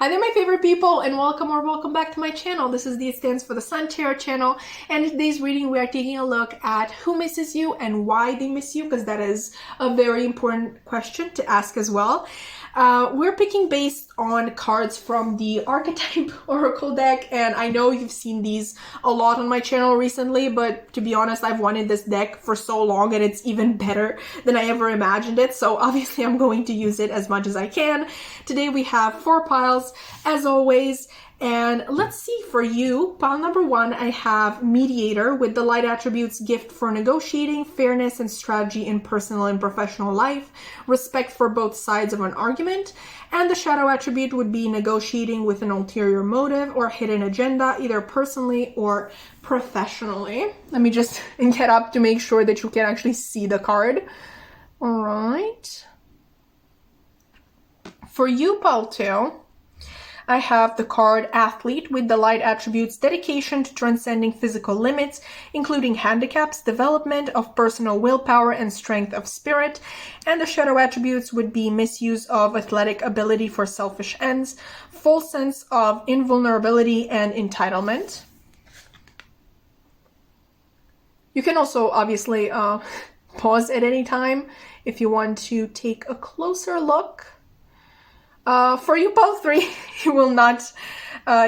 Hi there, my favorite people, and welcome back to my channel. This is the It Stands for the Sun Tarot channel, and in today's reading we are taking a look at who misses you and why they miss you, because that is a very important question to ask as well. We're picking based on cards from the Archetype Oracle deck, and I know you've seen these a lot on my channel recently, but to be honest, I've wanted this deck for so long and it's even better than I ever imagined it, so obviously I'm going to use it as much as I can. Today we have 4 piles, as always, and let's see for you. Pile number 1, I have Mediator with the light attributes: gift for negotiating, fairness and strategy in personal and professional life, respect for both sides of an argument, and the shadow attribute would be negotiating with an ulterior motive or hidden agenda, either personally or professionally. Let me just get up to make sure that you can actually see the card. All right. For you, pile 2, I have the card Athlete with the light attributes: dedication to transcending physical limits, including handicaps, development of personal willpower and strength of spirit, and the shadow attributes would be misuse of athletic ability for selfish ends, false sense of invulnerability and entitlement. You can also obviously pause at any time if you want to take a closer look. For you, pile 3, you will not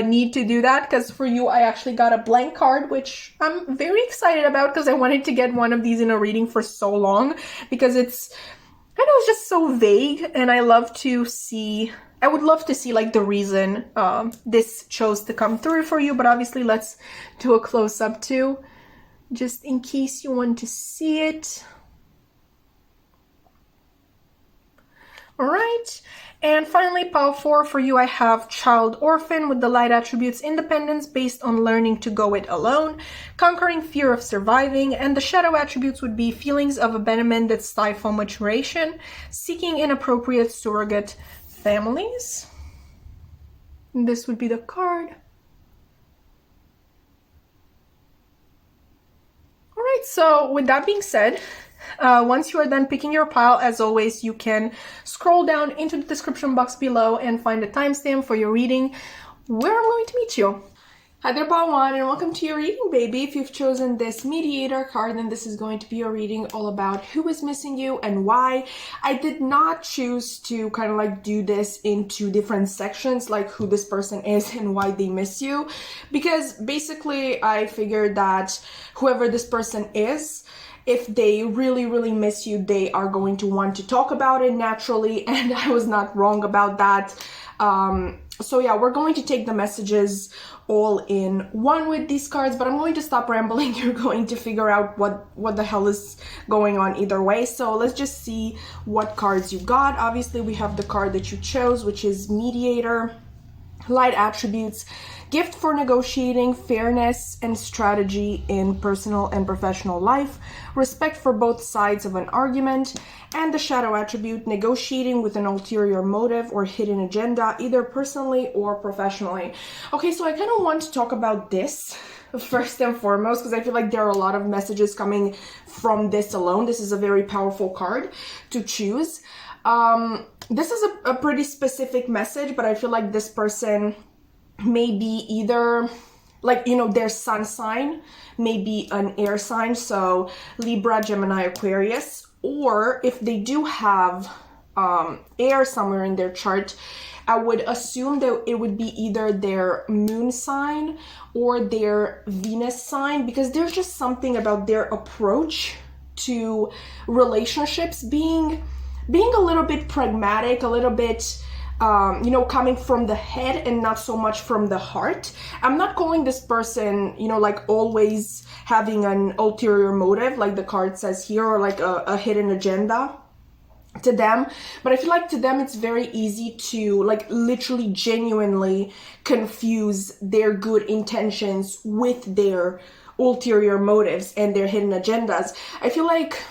need to do that, because for you I actually got a blank card, which I'm very excited about because I wanted to get one of these in a reading for so long, because it's, I know, it's just so vague, and I would love to see like the reason this chose to come through for you. But obviously let's do a close-up too, just in case you want to see it. All right. And finally, pile 4, for you I have Child Orphan with the light attributes: independence based on learning to go it alone, conquering fear of surviving, and the shadow attributes would be feelings of abandonment that stifle maturation, seeking inappropriate surrogate families. And this would be the card. All right, so with that being said, once you are done picking your pile, as always, you can scroll down into the description box below and find a timestamp for your reading where I'm going to meet you. Hi there, pile 1, and welcome to your reading, baby. If you've chosen this Mediator card, then this is going to be a reading all about who is missing you and why. I did not choose to kind of like do this into different sections, like who this person is and why they miss you, because basically I figured that whoever this person is, if they really miss you, they are going to want to talk about it naturally, and I was not wrong about that. So yeah, we're going to take the messages all in one with these cards, but I'm going to stop rambling. You're going to figure out what the hell is going on either way. So let's just see what cards you got. Obviously, we have the card that you chose, which is Mediator, light attributes, gift for negotiating, fairness and strategy in personal and professional life, respect for both sides of an argument, and the shadow attribute: negotiating with an ulterior motive or hidden agenda, either personally or professionally. Okay, so I kind of want to talk about this first and foremost, because I feel like there are a lot of messages coming from this alone. This is a very powerful card to choose. This is a pretty specific message, but I feel like this person may be either, like, you know, their sun sign may be an air sign, so Libra, Gemini, Aquarius, or if they do have air somewhere in their chart, I would assume that it would be either their moon sign or their Venus sign, because there's just something about their approach to relationships being a little bit pragmatic, a little bit, you know, coming from the head and not so much from the heart. I'm not calling this person, you know, like always having an ulterior motive, like the card says here, or like a hidden agenda to them, but I feel like to them it's very easy to like literally genuinely confuse their good intentions with their ulterior motives and their hidden agendas. I feel like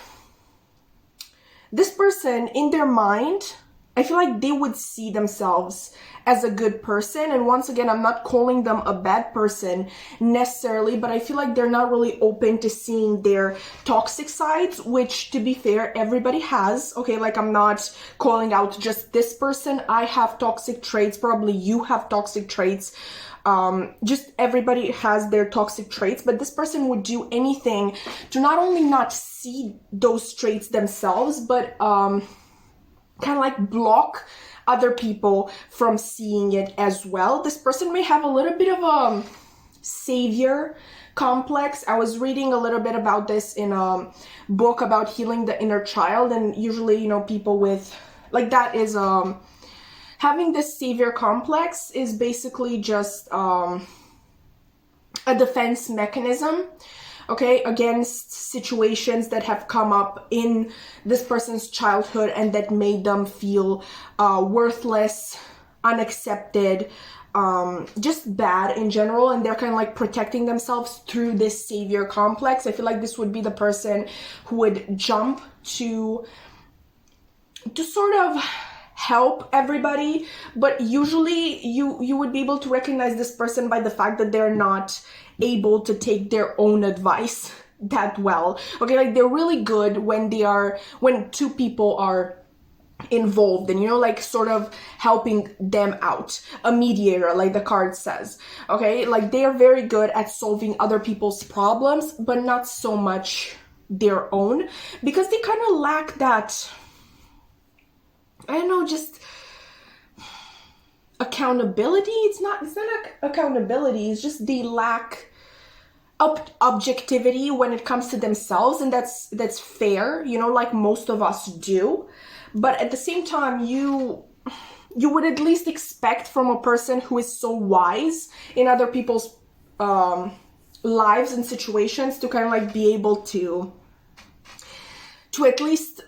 this person, in their mind, I feel like they would see themselves as a good person. And once again, I'm not calling them a bad person necessarily, but I feel like they're not really open to seeing their toxic sides, which, to be fair, everybody has. Okay, like, I'm not calling out just this person. I have toxic traits. Probably you have toxic traits. Just everybody has their toxic traits, but this person would do anything to not only not see those traits themselves, but kind of like block other people from seeing it as well. This person may have a little bit of a savior complex. I was reading a little bit about this in a book about healing the inner child, and usually, you know, people with like that is having this savior complex is basically just a defense mechanism, okay, against situations that have come up in this person's childhood and that made them feel worthless, unaccepted, just bad in general, and they're kind of like protecting themselves through this savior complex. I feel like this would be the person who would jump to sort of help everybody, but usually you would be able to recognize this person by the fact that they're not able to take their own advice that well. Okay, like, they're really good when two people are involved and, you know, like, sort of helping them out, a mediator, like the card says. Okay, like, they are very good at solving other people's problems, but not so much their own, because they kind of lack that, I don't know, just accountability. It's not accountability, it's just they lack objectivity when it comes to themselves, and that's fair, you know, like most of us do. But at the same time, you would at least expect from a person who is so wise in other people's lives and situations to kind of like be able to at least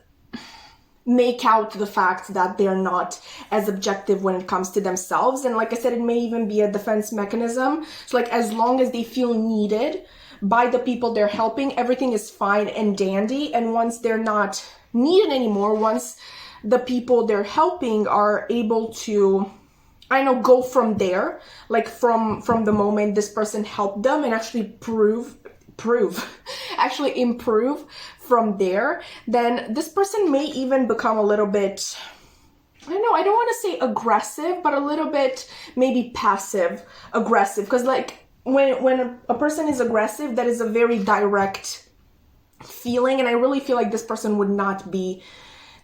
make out the fact that they're not as objective when it comes to themselves. And like I said, it may even be a defense mechanism. So like, as long as they feel needed by the people they're helping, everything is fine and dandy. And once they're not needed anymore, once the people they're helping are able to, I don't know, go from there, like from the moment this person helped them, and actually actually improve from there, then this person may even become a little bit, I don't know, I don't want to say aggressive, but a little bit maybe passive aggressive, because like when a person is aggressive, that is a very direct feeling, and I really feel like this person would not be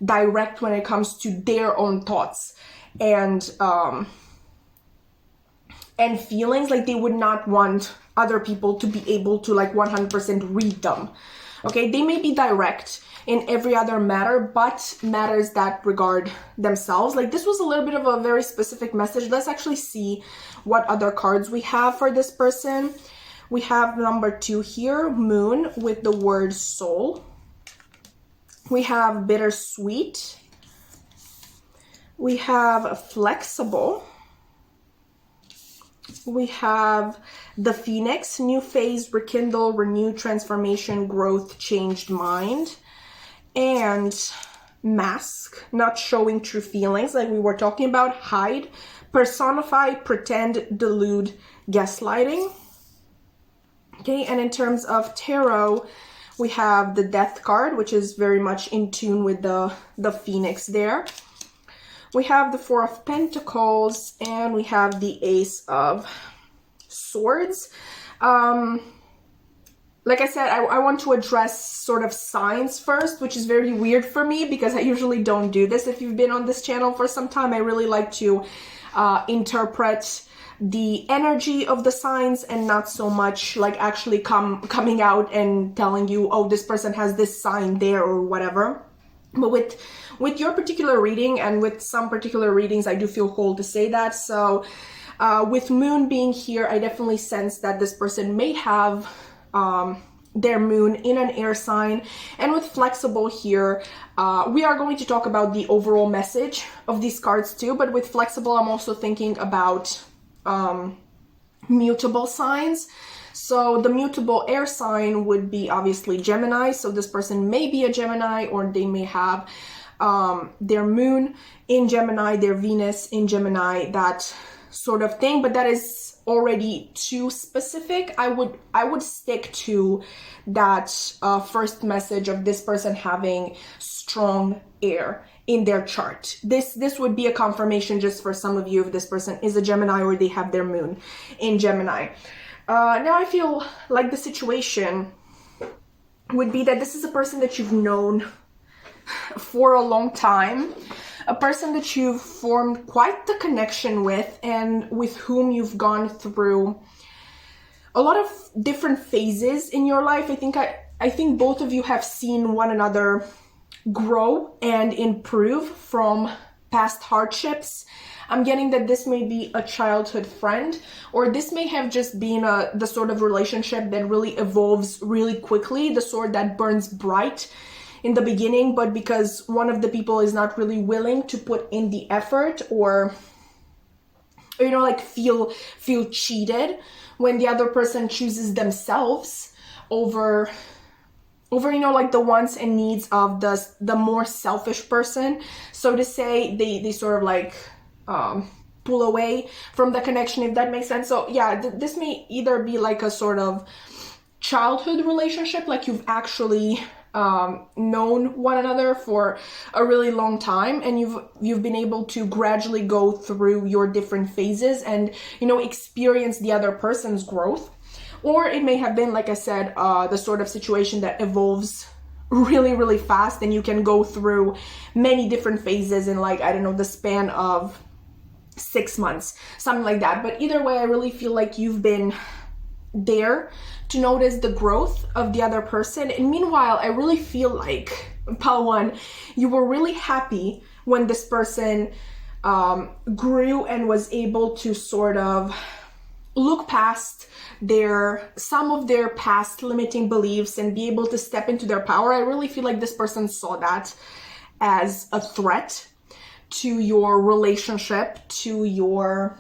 direct when it comes to their own thoughts and feelings. Like, they would not want other people to be able to like 100% read them. Okay, they may be direct in every other matter, but matters that regard themselves. Like, this was a little bit of a very specific message. Let's actually see what other cards we have for this person. We have number 2 here, Moon, with the word soul. We have bittersweet. We have flexible. We have the Phoenix, new phase, rekindle, renew, transformation, growth, changed mind. And mask, not showing true feelings, like we were talking about, hide, personify, pretend, delude, gaslighting. Okay, and in terms of tarot, we have the Death card, which is very much in tune with the Phoenix there. We have the Four of Pentacles, and we have the Ace of Swords. Like I said, I want to address sort of signs first, which is very weird for me because I usually don't do this. If you've been on this channel for some time, I really like to interpret the energy of the signs and not so much like actually coming out and telling you, oh, this person has this sign there or whatever. But with your particular reading and with some particular readings, I do feel called to say that. So with Moon being here, I definitely sense that this person may have their Moon in an air sign. And with flexible here, we are going to talk about the overall message of these cards too. But with flexible, I'm also thinking about mutable signs. So the mutable air sign would be obviously Gemini. So this person may be a Gemini, or they may have their moon in Gemini, their Venus in Gemini, that sort of thing. But that is already too specific. I would stick to that first message of this person having strong air in their chart. This would be a confirmation just for some of you if this person is a Gemini or they have their moon in Gemini. Now I feel like the situation would be that this is a person that you've known for a long time, a person that you've formed quite the connection with, and with whom you've gone through a lot of different phases in your life. I think both of you have seen one another grow and improve from past hardships. I'm getting that this may be a childhood friend, or this may have just been the sort of relationship that really evolves really quickly, the sort that burns bright in the beginning, but because one of the people is not really willing to put in the effort, or you know, like feel cheated when the other person chooses themselves over you know, like the wants and needs of the more selfish person, so to say. They sort of like pull away from the connection, if that makes sense. So yeah, this may either be like a sort of childhood relationship, like you've actually known one another for a really long time, and you've been able to gradually go through your different phases and, you know, experience the other person's growth. Or it may have been, like I said, the sort of situation that evolves really, really fast, and you can go through many different phases in, like, I don't know, the span of 6 months, something like that. But either way, I really feel like you've been there to notice the growth of the other person. And meanwhile, I really feel like, Pile 1, you were really happy when this person grew and was able to sort of look past some of their past limiting beliefs and be able to step into their power. I really feel like this person saw that as a threat to your relationship, to your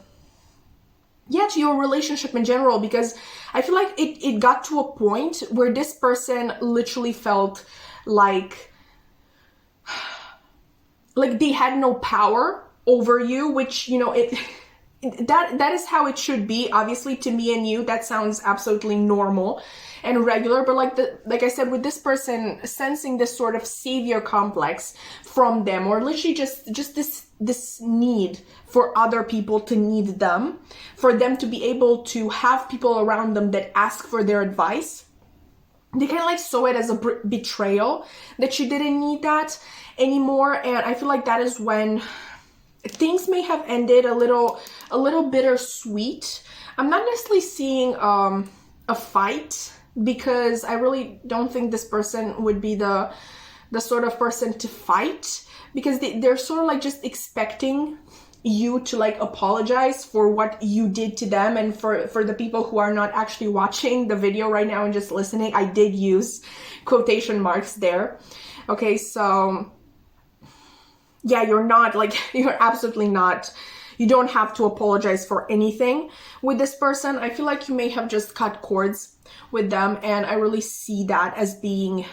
relationship in general, because I feel like it got to a point where this person literally felt like they had no power over you, which, you know, that is how it should be. Obviously, to me and you, that sounds absolutely normal and regular, but like I said, with this person sensing this sort of savior complex from them, or literally just this need for other people to need them, for them to be able to have people around them that ask for their advice, they kind of like saw it as a betrayal that you didn't need that anymore. And I feel like that is when things may have ended a little bittersweet. I'm not necessarily seeing a fight, because I really don't think this person would be the sort of person to fight, because they're sort of like just expecting you to like apologize for what you did to them. And for the people who are not actually watching the video right now and just listening, I did use quotation marks there. Okay, so yeah, you're absolutely not, you don't have to apologize for anything with this person. I feel like you may have just cut cords with them, and I really see that as being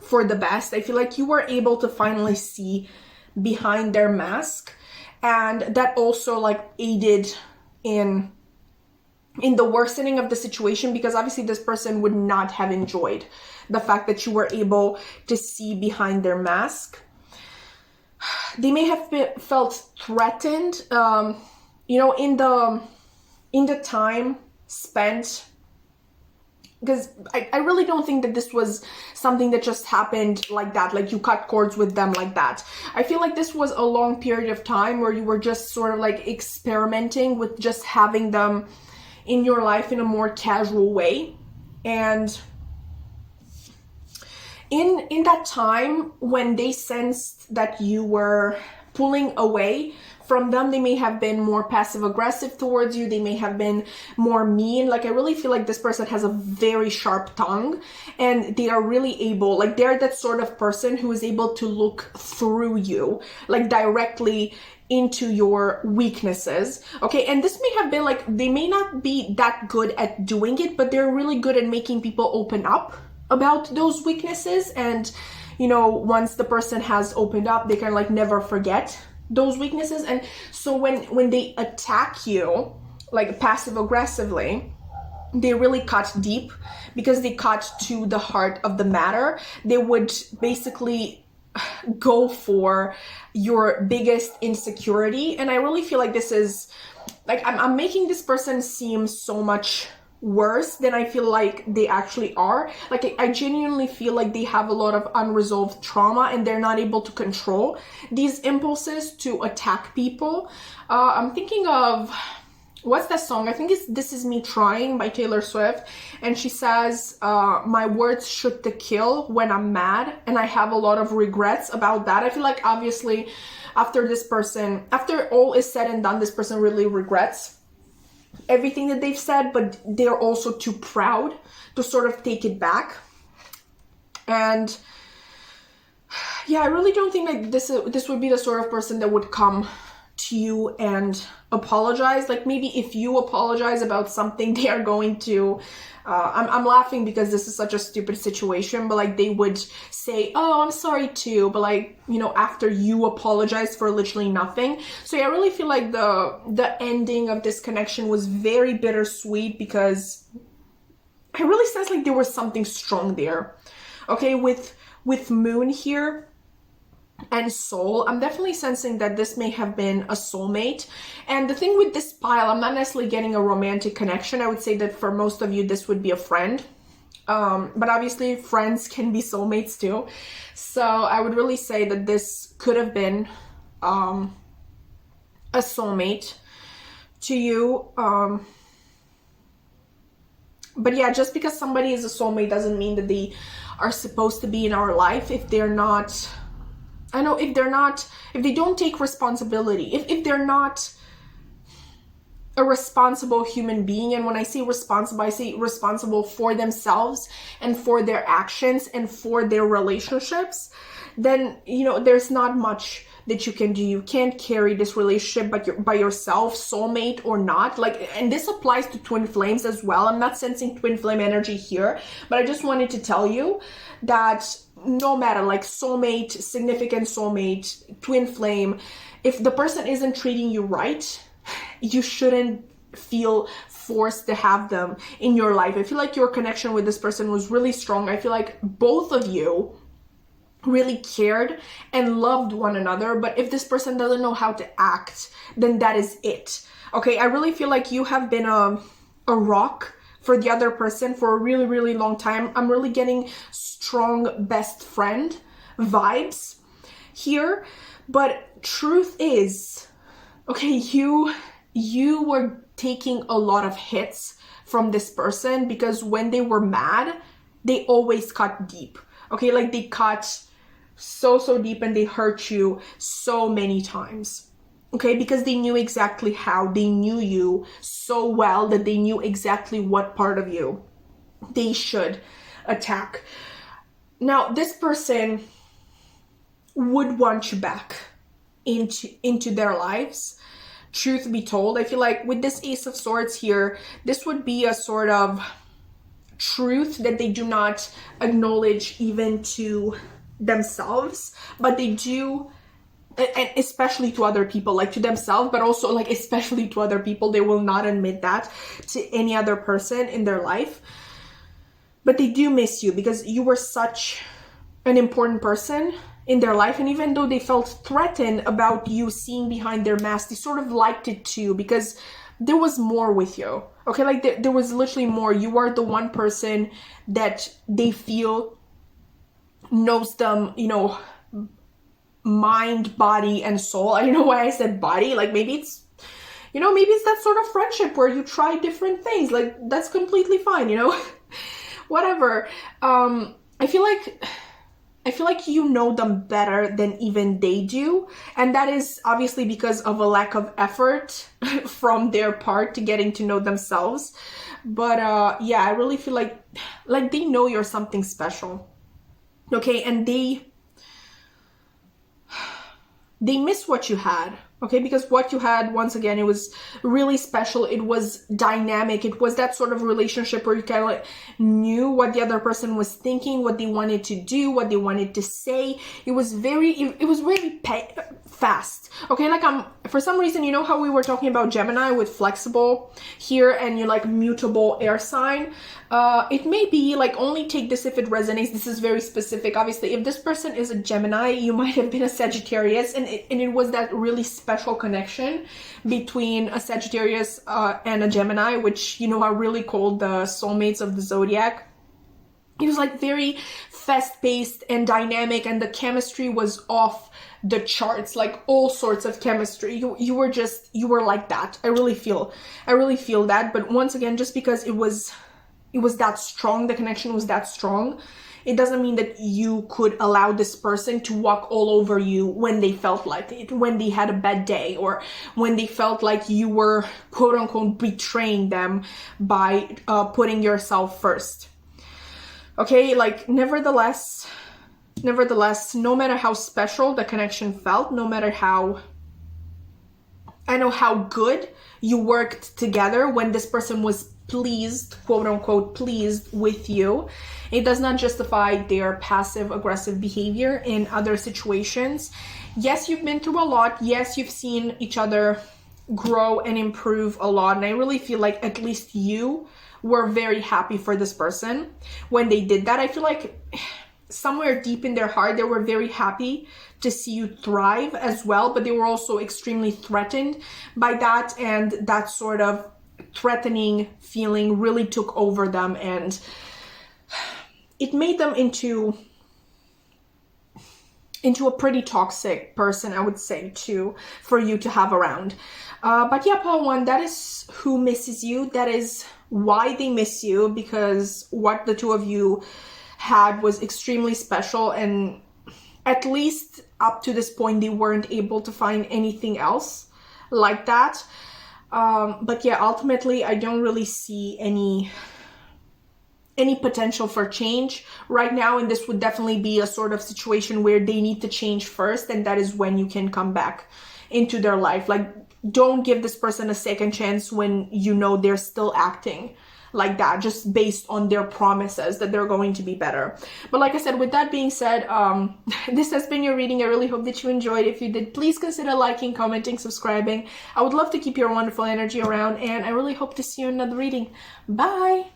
for the best. I feel like you were able to finally see behind their mask, and that also like aided in the worsening of the situation, because obviously this person would not have enjoyed the fact that you were able to see behind their mask. They may have felt threatened, you know, in the time spent, because I really don't think that this was something that just happened like that, like you cut cords with them like that. I feel like this was a long period of time where you were just sort of like experimenting with just having them in your life in a more casual way. And in that time, when they sensed that you were pulling away from them, they may have been more passive aggressive towards you. They may have been more mean. Like, I really feel like this person has a very sharp tongue, and they are really able, like, they're that sort of person who is able to look through you, like directly into your weaknesses. Okay, and this may have been like, they may not be that good at doing it, but they're really good at making people open up about those weaknesses and, you know, once the person has opened up, they can like never forget those weaknesses. And so when they attack you like passive aggressively, they really cut deep because they cut to the heart of the matter. They would basically go for your biggest insecurity. And I really feel like this is like, I'm making this person seem so much worse than I feel like they actually are. Like, I genuinely feel like they have a lot of unresolved trauma and they're not able to control these impulses to attack people. I'm thinking of, what's that song? I think it's This Is Me Trying by Taylor Swift. And she says, my words shoot to kill when I'm mad. And I have a lot of regrets about that. I feel like obviously after all is said and done, this person really regrets everything that they've said, but they're also too proud to sort of take it back. And yeah, I really don't think like this would be the sort of person that would come to you and apologize. Like, maybe if you apologize about something, they are going to I'm laughing because this is such a stupid situation, but like they would say, oh, I'm sorry too, but like, you know, after you apologize for literally nothing. So yeah, I really feel like the ending of this connection was very bittersweet because I really sense like there was something strong there. Okay, with Moon here and Soul, I'm definitely sensing that this may have been a soulmate. And the thing with this pile, I'm not necessarily getting a romantic connection. I would say that for most of you, this would be a friend. But obviously friends can be soulmates too. So I would really say that this could have been a soulmate to you. But yeah, just because somebody is a soulmate doesn't mean that they are supposed to be in our life if they're not, I know, if they don't take responsibility, if they're not a responsible human being. And when I say responsible, I say responsible for themselves and for their actions and for their relationships, then, you know, there's not much that you can do. You can't carry this relationship by yourself, soulmate or not. Like, and this applies to twin flames as well. I'm not sensing twin flame energy here, but I just wanted to tell you that no matter, like, soulmate, significant soulmate, twin flame, if the person isn't treating you right, you shouldn't feel forced to have them in your life. I feel like your connection with this person was really strong. I feel like both of you really cared and loved one another. But if this person doesn't know how to act, then that is it. Okay, I really feel like you have been a rock for the other person for a really, really long time. I'm really getting strong best friend vibes here. But truth is, okay, you were taking a lot of hits from this person because when they were mad, they always cut deep. Okay, like they cut so deep and they hurt you so many times. Okay, because they knew exactly how. They knew you so well that they knew exactly what part of you they should attack. Now, this person would want you back into their lives. Truth be told, I feel like with this Ace of Swords here, this would be a sort of truth that they do not acknowledge even to themselves, but they do, and especially to other people, like to themselves, but also like especially to other people. They will not admit that to any other person in their life, but they do miss you because you were such an important person in their life. And even though they felt threatened about you seeing behind their mask, they sort of liked it too because there was more with you. Okay, like there was literally more. You are the one person that they feel knows them, you know, mind, body, and soul. I don't know why I said body. Like maybe it's, you know, maybe it's that sort of friendship where you try different things. Like that's completely fine, you know, whatever. I feel like you know them better than even they do. And that is obviously because of a lack of effort from their part to getting to know themselves. But yeah, I really feel like they know you're something special. Okay, and they miss what you had. Okay, because what you had, once again, it was really special. It was dynamic. It was that sort of relationship where you kind of like knew what the other person was thinking, what they wanted to do, what they wanted to say. It was really fast. Okay, like for some reason, you know how we were talking about Gemini with flexible here and you like mutable air sign. It may be like, only take this if it resonates. This is very specific. Obviously, if this person is a Gemini, you might have been a Sagittarius, and it was that really special connection between a Sagittarius and a Gemini, which, you know, are really called the soulmates of the zodiac. It was like very fast-paced and dynamic, and the chemistry was off the charts, like all sorts of chemistry. You were like that. I really feel that. But once again, just because it was that strong, the connection was that strong, it doesn't mean that you could allow this person to walk all over you when they felt like it, when they had a bad day, or when they felt like you were quote unquote betraying them by putting yourself first. Okay, like nevertheless, no matter how special the connection felt, no matter how good you worked together, when this person was pleased, quote unquote, pleased with you, it does not justify their passive aggressive behavior in other situations. Yes, you've been through a lot. Yes, you've seen each other grow and improve a lot. And I really feel like at least you were very happy for this person when they did that. I feel like somewhere deep in their heart, they were very happy to see you thrive as well, but they were also extremely threatened by that, and that sort of threatening feeling really took over them, and it made them into a pretty toxic person, I would say, for you to have around. But yeah, Pile 1, that is who misses you. That is why they miss you, because what the two of you had was extremely special, and at least up to this point, they weren't able to find anything else like that. But yeah, ultimately, I don't really see any potential for change right now, and this would definitely be a sort of situation where they need to change first, and that is when you can come back into their life. Like, don't give this person a second chance when you know they're still acting like that, just based on their promises that they're going to be better. But like I said, with that being said, this has been your reading. I really hope that you enjoyed. If you did, please consider liking, commenting, subscribing. I would love to keep your wonderful energy around, and I really hope to see you in another reading. Bye!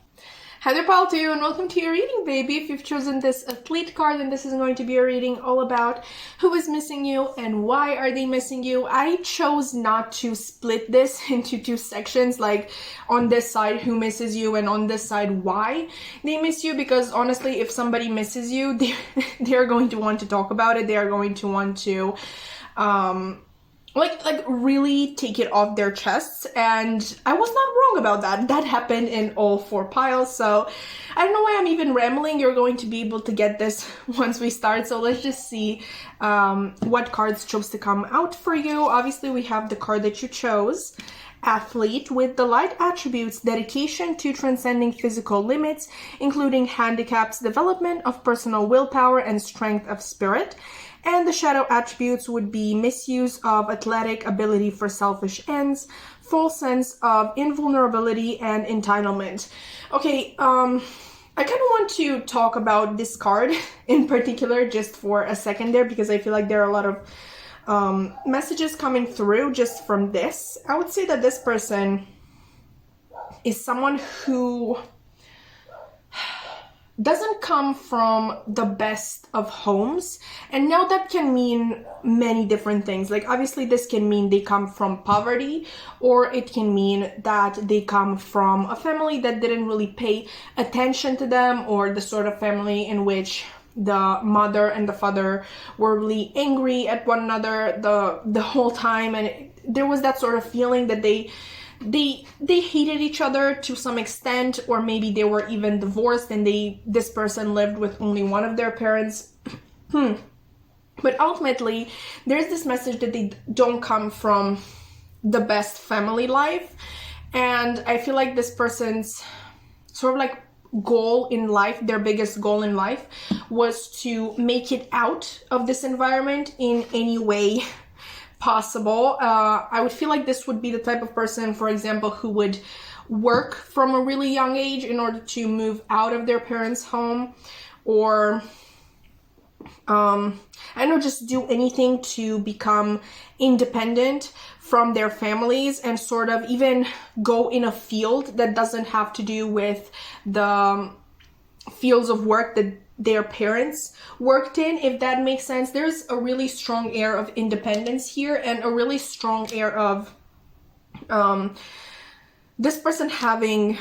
Hi there, Pile 2, and welcome to your reading, baby. If you've chosen this athlete card, then this is going to be a reading all about who is missing you and why are they missing you. I chose not to split this into two sections, like on this side who misses you and on this side why they miss you, because honestly, if somebody misses you, they're going to want to talk about it. They are going to want to like really take it off their chests, and I was not wrong about that. That happened in all four piles, so I don't know why I'm even rambling. You're going to be able to get this once we start, so let's just see what cards chose to come out for you. Obviously, we have the card that you chose, Athlete, with the light attributes: dedication to transcending physical limits, including handicaps, development of personal willpower, and strength of spirit. And the shadow attributes would be misuse of athletic ability for selfish ends, false sense of invulnerability, and entitlement. Okay, I kind of want to talk about this card in particular just for a second there, because I feel like there are a lot of messages coming through just from this. I would say that this person is someone who doesn't come from the best of homes, and now that can mean many different things. Like, obviously this can mean they come from poverty, or it can mean that they come from a family that didn't really pay attention to them, or the sort of family in which the mother and the father were really angry at one another the whole time, and there was that sort of feeling that they hated each other to some extent, or maybe they were even divorced and this person lived with only one of their parents. But ultimately, there's this message that they don't come from the best family life, and I feel like this person's sort of like goal in life, their biggest goal in life, was to make it out of this environment in any way possible. I would feel like this would be the type of person, for example, who would work from a really young age in order to move out of their parents' home, or I don't know, just do anything to become independent from their families and sort of even go in a field that doesn't have to do with the fields of work that their parents worked in, if that makes sense. There's a really strong air of independence here, and a really strong air of this person having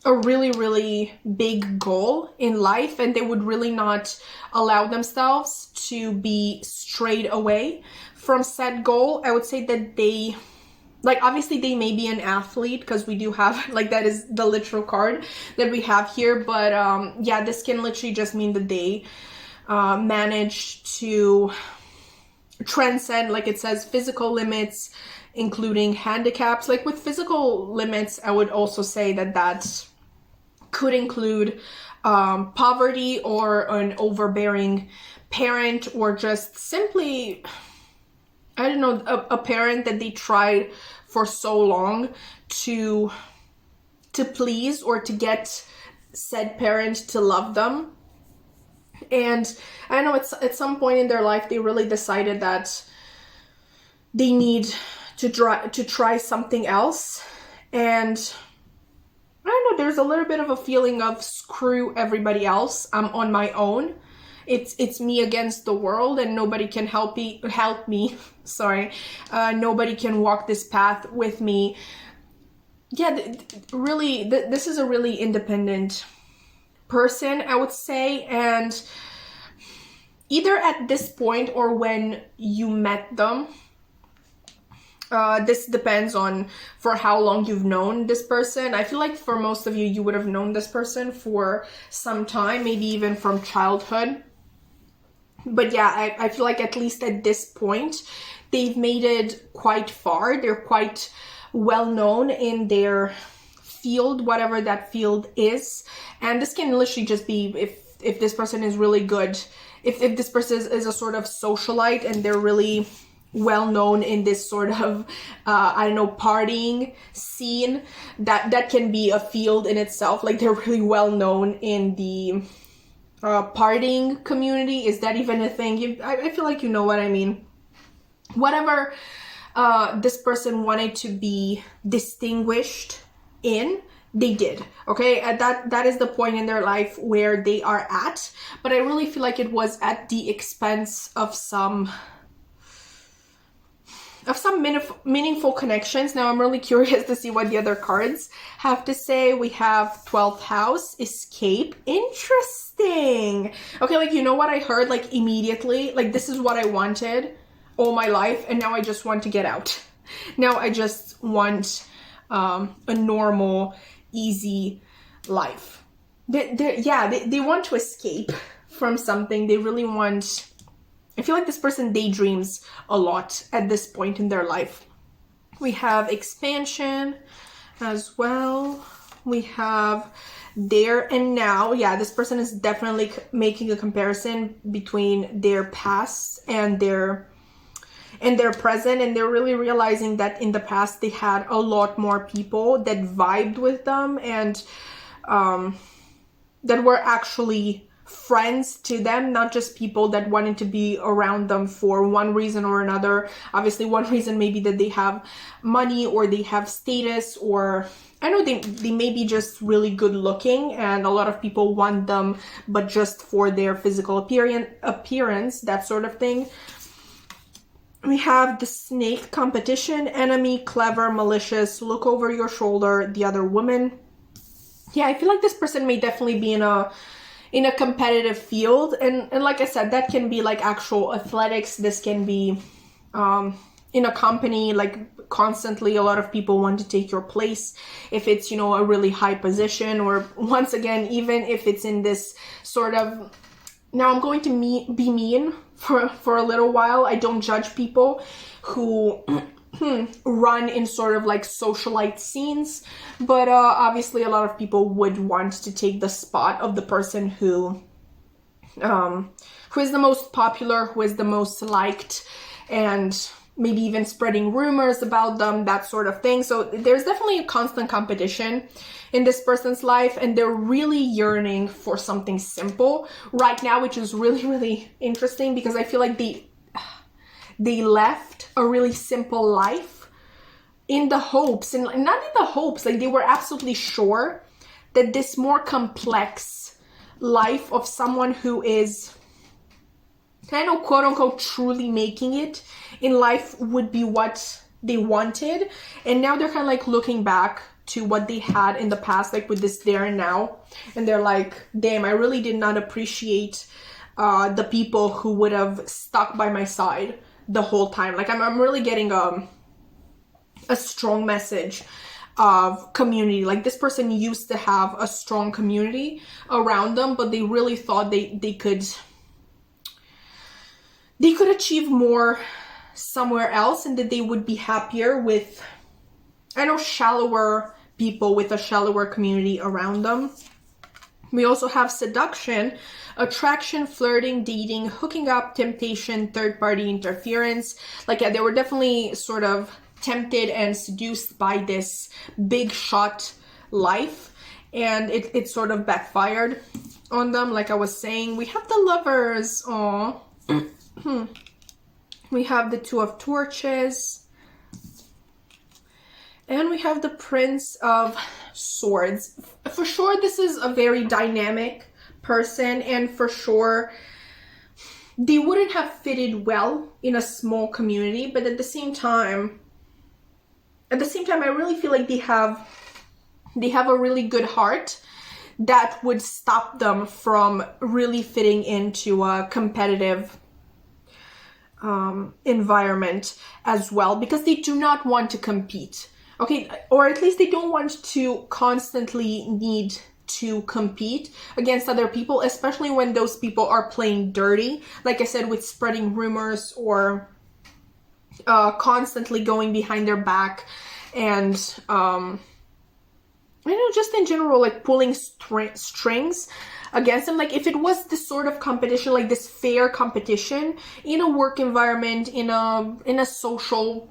a really, really big goal in life, and they would really not allow themselves to be strayed away from said goal. I would say that they, like, obviously they may be an athlete, because we do have, like, that is the literal card that we have here, but yeah, this can literally just mean that they manage to transcend, like it says, physical limits, including handicaps. Like with physical limits, I would also say that that could include poverty, or an overbearing parent, or just simply, I don't know, a parent that they tried for so long to please, or to get said parent to love them. And I don't know, at some point in their life, they really decided that they need to try something else. And I don't know, there's a little bit of a feeling of screw everybody else, I'm on my own. It's me against the world, and nobody can help me. Sorry, nobody can walk this path with me. Yeah, really, this is a really independent person, I would say, and either at this point or when you met them, this depends on for how long you've known this person. I feel like for most of you, you would have known this person for some time, maybe even from childhood. But yeah, I feel like at least at this point, they've made it quite far. They're quite well known in their field, whatever that field is. And this can literally just be if this person is really good, if this person is a sort of socialite and they're really well known in this sort of I don't know, partying scene, that can be a field in itself. Like they're really well known in the partying community. Is that even a thing? I feel like you know what I mean. Whatever this person wanted to be distinguished in, they did. Okay, that is the point in their life where they are at. But I really feel like it was at the expense of some meaningful connections. Now I'm really curious to see what the other cards have to say. We have 12th house, escape. Interesting. Okay, like, you know what I heard, like, immediately? Like, this is what I wanted all my life, and now I just want to get out. Now I just want a normal, easy life. They want to escape from something. They really want... I feel like this person daydreams a lot at this point in their life. We have expansion as well. We have there and now. Yeah, this person is definitely making a comparison between their past and their present, and they're really realizing that in the past they had a lot more people that vibed with them and that were actually friends to them, not just people that wanted to be around them for one reason or another. Obviously, one reason may be that they have money or they have status, or I know they may be just really good looking and a lot of people want them, but just for their physical appearance, that sort of thing. We have the snake, competition, enemy, clever, malicious, look over your shoulder, the other woman. Yeah, I feel like this person may definitely be in a competitive field, and like I said, that can be like actual athletics. This can be in a company, like constantly a lot of people want to take your place if it's, you know, a really high position, or once again, even if it's in this sort of... Now I'm going to be mean for a little while. I don't judge people who run in sort of like socialite scenes, but obviously a lot of people would want to take the spot of the person who is the most popular, who is the most liked, and maybe even spreading rumors about them, that sort of thing. So there's definitely a constant competition in this person's life, and they're really yearning for something simple right now, which is really, really interesting, because I feel like they left a really simple life in the hopes, and not in the hopes, like they were absolutely sure that this more complex life of someone who is kind of quote unquote truly making it in life would be what they wanted. And now they're kind of like looking back to what they had in the past, like with this there and now, and they're like, damn, I really did not appreciate the people who would have stuck by my side the whole time. Like I'm really getting a strong message of community. Like this person used to have a strong community around them, but they really thought they could achieve more somewhere else, and that they would be happier with, I know, shallower people with a shallower community around them. We also have seduction, attraction, flirting, dating, hooking up, temptation, third-party interference. Like, yeah, they were definitely sort of tempted and seduced by this big shot life, and it sort of backfired on them. Like I was saying, we have the Lovers. Aww. We have the Two of Torches, and we have the Prince of Swords. For sure, this is a very dynamic person, and for sure, they wouldn't have fitted well in a small community, but at the same time, I really feel like they have a really good heart that would stop them from really fitting into a competitive environment as well, because they do not want to compete, okay, or at least they don't want to constantly need to compete against other people, especially when those people are playing dirty, like I said, with spreading rumors or constantly going behind their back, and I know, just in general, like pulling strings against them. Like if it was this sort of competition, like this fair competition in a work environment, in a social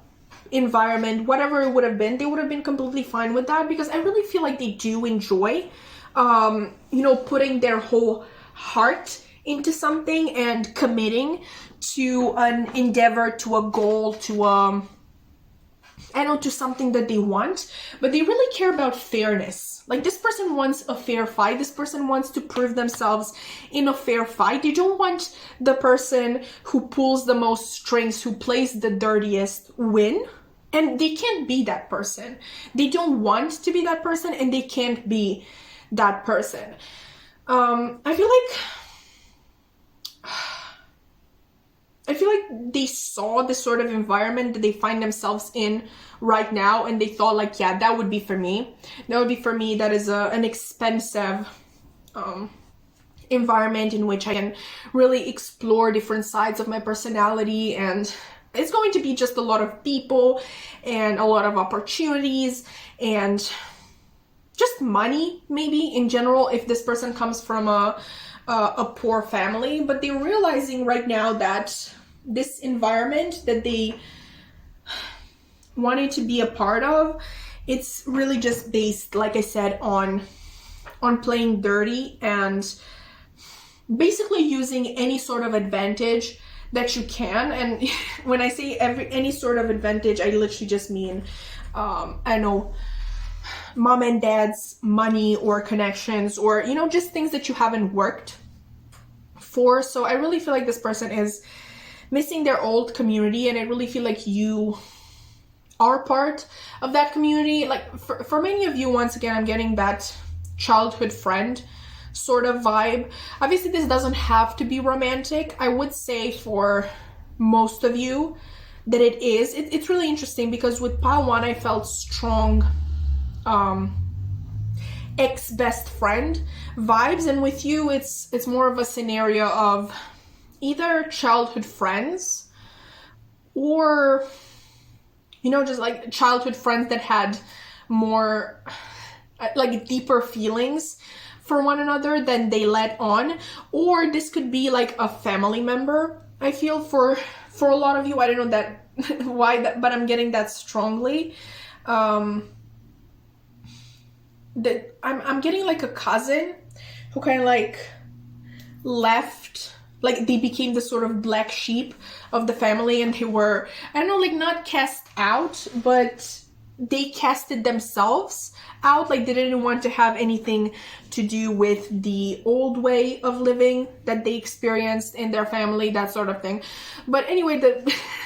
environment, whatever it would have been, they would have been completely fine with that, because I really feel like they do enjoy putting their whole heart into something and committing to an endeavor, to a goal, to to something that they want. But they really care about fairness. Like this person wants a fair fight. This person wants to prove themselves in a fair fight. They don't want the person who pulls the most strings, who plays the dirtiest, win. And they can't be that person. They don't want to be that person, and they can't be that person. I feel like they saw the sort of environment that they find themselves in right now, and they thought like, yeah, that would be for me. That would be for me. That is an expensive environment in which I can really explore different sides of my personality, and it's going to be just a lot of people and a lot of opportunities and just money, maybe in general, if this person comes from a poor family. But they're realizing right now that this environment that they wanted to be a part of, it's really just based, like I said, on playing dirty and basically using any sort of advantage that you can. And when I say any sort of advantage, I literally just mean mom and dad's money or connections, or just things that you haven't worked for. So I really feel like this person is missing their old community, and I really feel like you are part of that community. Like for many of you, once again, I'm getting that childhood friend sort of vibe. Obviously, this doesn't have to be romantic. I would say for most of you that it is. It's really interesting, because with pile 1, I felt strong ex-best friend vibes, and with you it's more of a scenario of either childhood friends, or just like childhood friends that had more like deeper feelings for one another than they let on. Or this could be like a family member. I feel for a lot of you, I don't know, why that, but I'm getting that strongly. That I'm getting like a cousin who kind of like left, like they became the sort of black sheep of the family, and they were, I don't know, like not cast out, but they casted themselves out, like they didn't want to have anything to do with the old way of living that they experienced in their family, that sort of thing. But anyway,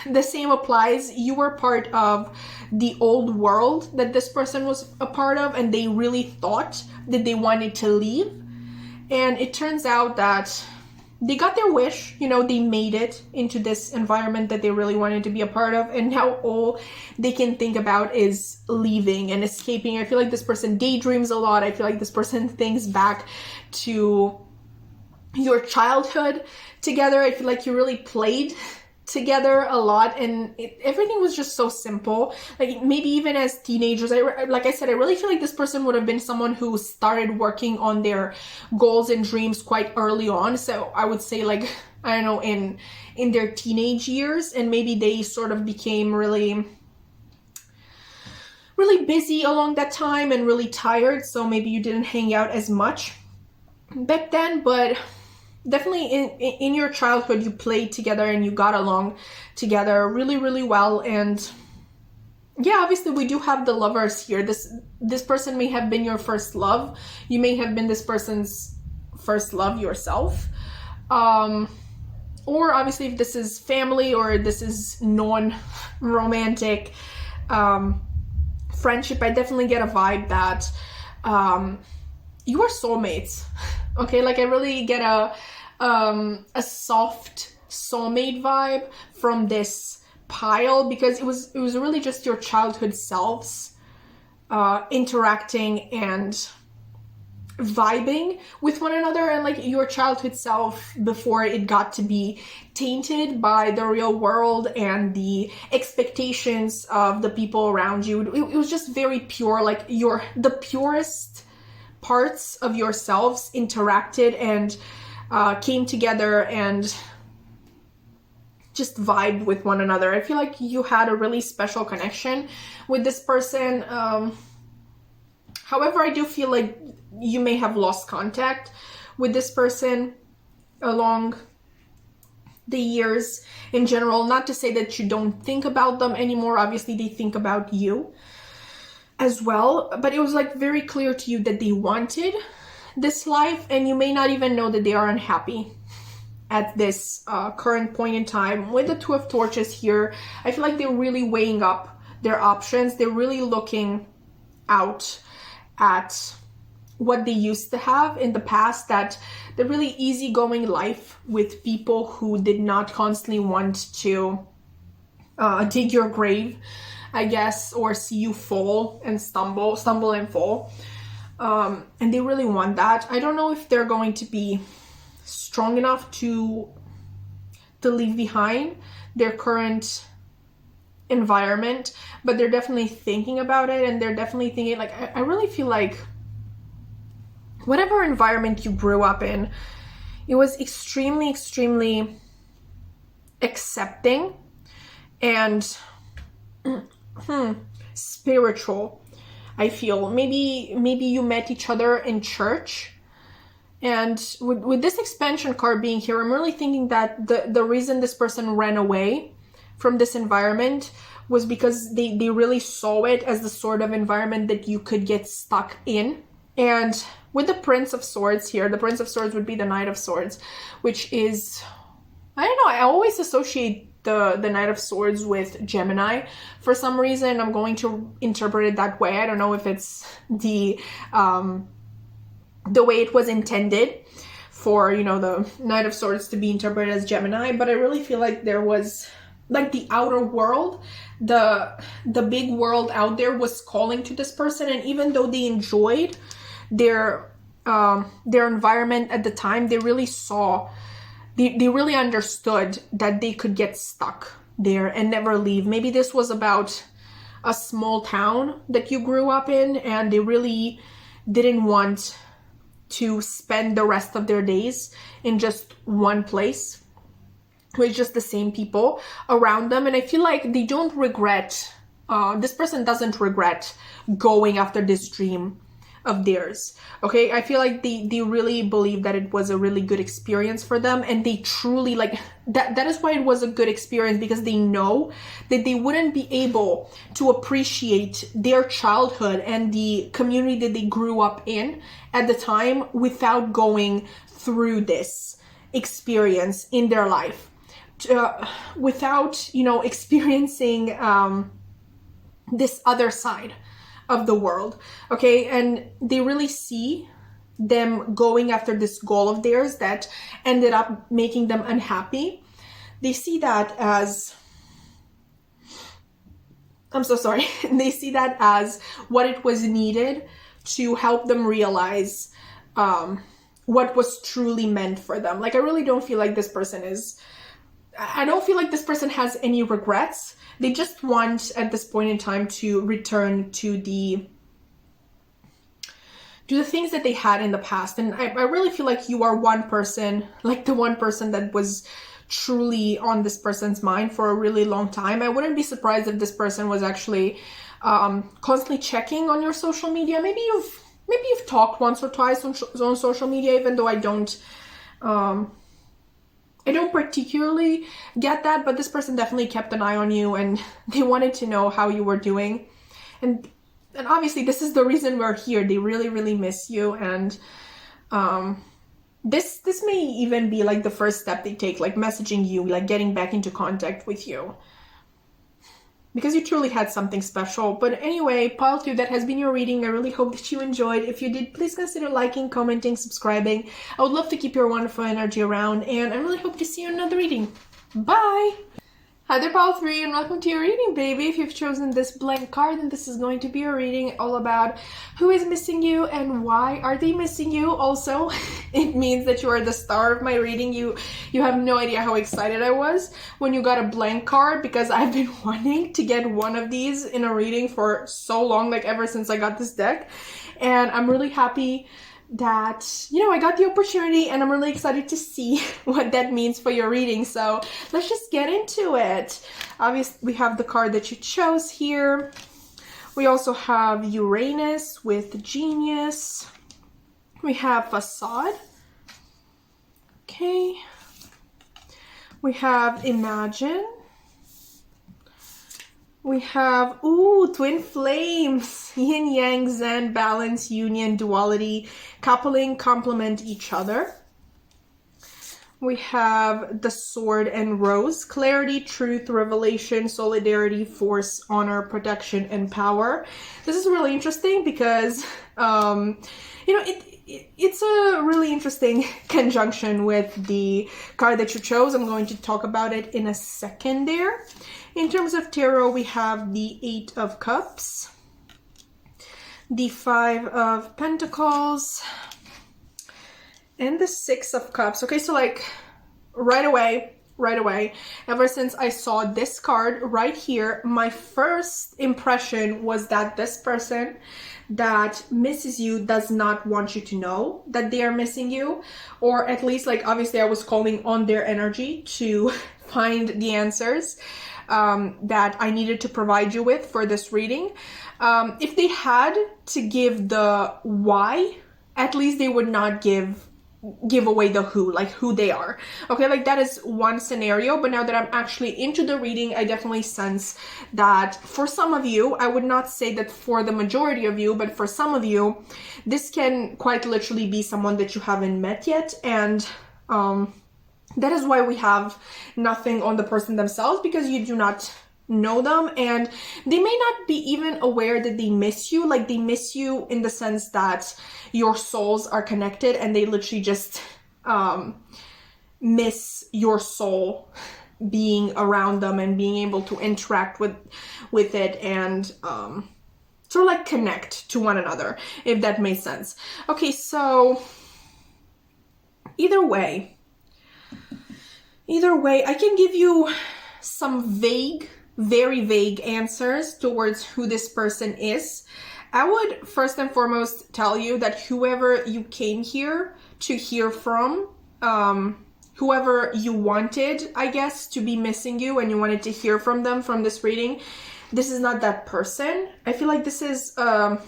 the same applies. You were part of the old world that this person was a part of, and they really thought that they wanted to leave, and it turns out that they got their wish, you know, they made it into this environment that they really wanted to be a part of, and now all they can think about is leaving and escaping. I feel like this person daydreams a lot. I feel like this person thinks back to your childhood together. I feel like you really played together a lot, and everything was just so simple. Like maybe even as teenagers, like I said, I really feel like this person would have been someone who started working on their goals and dreams quite early on. So I would say, like, I don't know, in their teenage years, and maybe they sort of became really busy along that time and really tired, so maybe you didn't hang out as much back then. But definitely in your childhood, you played together and you got along together really, really well. And yeah, obviously we do have the Lovers here. This person may have been your first love. You may have been this person's first love yourself. Or obviously if this is family or this is non-romantic friendship, I definitely get a vibe that you are soulmates. Okay, like I really get a soft soulmate vibe from this pile, because it was really just your childhood selves interacting and vibing with one another, and like your childhood self before it got to be tainted by the real world and the expectations of the people around you. It was just very pure, like the purest parts of yourselves interacted and came together and just vibed with one another. I feel like you had a really special connection with this person. However, I do feel like you may have lost contact with this person along the years in general. Not to say that you don't think about them anymore. Obviously, they think about you as well. But it was like very clear to you that they wanted this life, and you may not even know that they are unhappy at this current point in time. With the Two of Torches here, I feel like they're really weighing up their options. They're really looking out at what they used to have in the past, that the really easygoing life with people who did not constantly want to dig your grave, I guess, or see you fall and stumble and fall. And they really want that. I don't know if they're going to be strong enough to leave behind their current environment, but they're definitely thinking about it, and they're definitely thinking, like, I really feel like whatever environment you grew up in, it was extremely, extremely accepting and spiritual. I feel maybe you met each other in church, and with this expansion card being here, I'm really thinking that the reason this person ran away from this environment was because they really saw it as the sort of environment that you could get stuck in. And with the Prince of Swords here, the Prince of Swords would be the Knight of Swords, which is, I don't know, I always associate the Knight of Swords with Gemini for some reason. I'm going to interpret it that way. I don't know if it's the way it was intended for, you know, the Knight of Swords to be interpreted as Gemini, but I really feel like there was, like, the outer world, the big world out there was calling to this person, and even though they enjoyed their environment at the time, they really saw, they really understood that they could get stuck there and never leave. Maybe this was about a small town that you grew up in, and they really didn't want to spend the rest of their days in just one place. with just the same people around them. And I feel like they don't regret, this person doesn't regret going after this dream of theirs. Okay, I feel like they really believe that it was a really good experience for them, and they truly like that is why it was a good experience, because they know that they wouldn't be able to appreciate their childhood and the community that they grew up in at the time without going through this experience in their life, without, you know, experiencing this other side of the world. Okay, and they really see them going after this goal of theirs that ended up making them unhappy. They see that as, I'm so sorry, they see that as what it was needed to help them realize what was truly meant for them. Like, I really don't feel like this person is, I don't feel like this person has any regrets. They just want at this point in time to return to the things that they had in the past. And I really feel like you are one person, like the one person that was truly on this person's mind for a really long time. I wouldn't be surprised if this person was actually constantly checking on your social media. Maybe you've talked once or twice on social media, even though I don't particularly get that, but this person definitely kept an eye on you and they wanted to know how you were doing. And obviously this is the reason we're here. They really, really miss you. And this may even be like the first step they take, like messaging you, like getting back into contact with you, because you truly had something special. But anyway, pile 2, that has been your reading. I really hope that you enjoyed. If you did, please consider liking, commenting, subscribing. I would love to keep your wonderful energy around, and I really hope to see you in another reading. Bye! Hi there, pile 3, and welcome to your reading, baby. If you've chosen this blank card, then this is going to be a reading all about who is missing you and why are they missing you. Also, it means that you are the star of my reading. You have no idea how excited I was when you got a blank card, because I've been wanting to get one of these in a reading for so long, like ever since I got this deck. And I'm really happy that, you know, I got the opportunity, and I'm really excited to see what that means for your reading. So let's just get into it. Obviously, we have the card that you chose here. We also have Uranus with Genius. We have Facade. Okay. We have Imagine. We have, twin flames, yin yang, zen, balance, union, duality, coupling, complement each other. We have the sword and rose, clarity, truth, revelation, solidarity, force, honor, protection, and power. This is really interesting because, you know, it's a really interesting conjunction with the card that you chose. I'm going to talk about it in a second there. In terms of tarot, we have the 8 of Cups, the 5 of Pentacles, and the 6 of Cups. Okay, so like right away, ever since I saw this card right here, my first impression was that this person that misses you does not want you to know that they are missing you, or at least, like, obviously I was calling on their energy to find the answers that I needed to provide you with for this reading. If they had to give the why, at least they would not give away the who, like who they are. Okay, like that is one scenario. But now that I'm actually into the reading, I definitely sense that for some of you, I would not say that for the majority of you, but for some of you, this can quite literally be someone that you haven't met yet. And that is why we have nothing on the person themselves, because you do not know them, and they may not be even aware that they miss you. Like, they miss you in the sense that your souls are connected, and they literally just miss your soul being around them and being able to interact with it and sort of like connect to one another, if that makes sense. Okay, so either way, I can give you some vague, very vague answers towards who this person is. I would first and foremost tell you that whoever you came here to hear from, whoever you wanted, I guess, to be missing you and you wanted to hear from them from this reading, this is not that person. I feel like this is a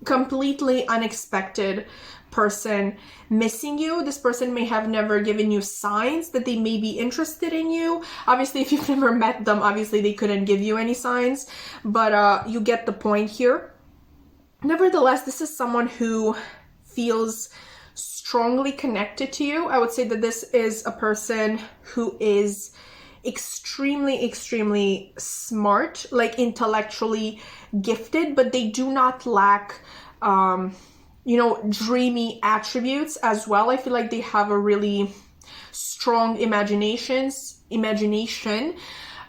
completely unexpected person missing you. This person may have never given you signs that they may be interested in you. Obviously, if you've never met them, obviously they couldn't give you any signs, but you get the point here. Nevertheless, this is someone who feels strongly connected to you. I would say that this is a person who is extremely smart, like intellectually gifted, but they do not lack dreamy attributes as well. I feel like they have a really strong imagination.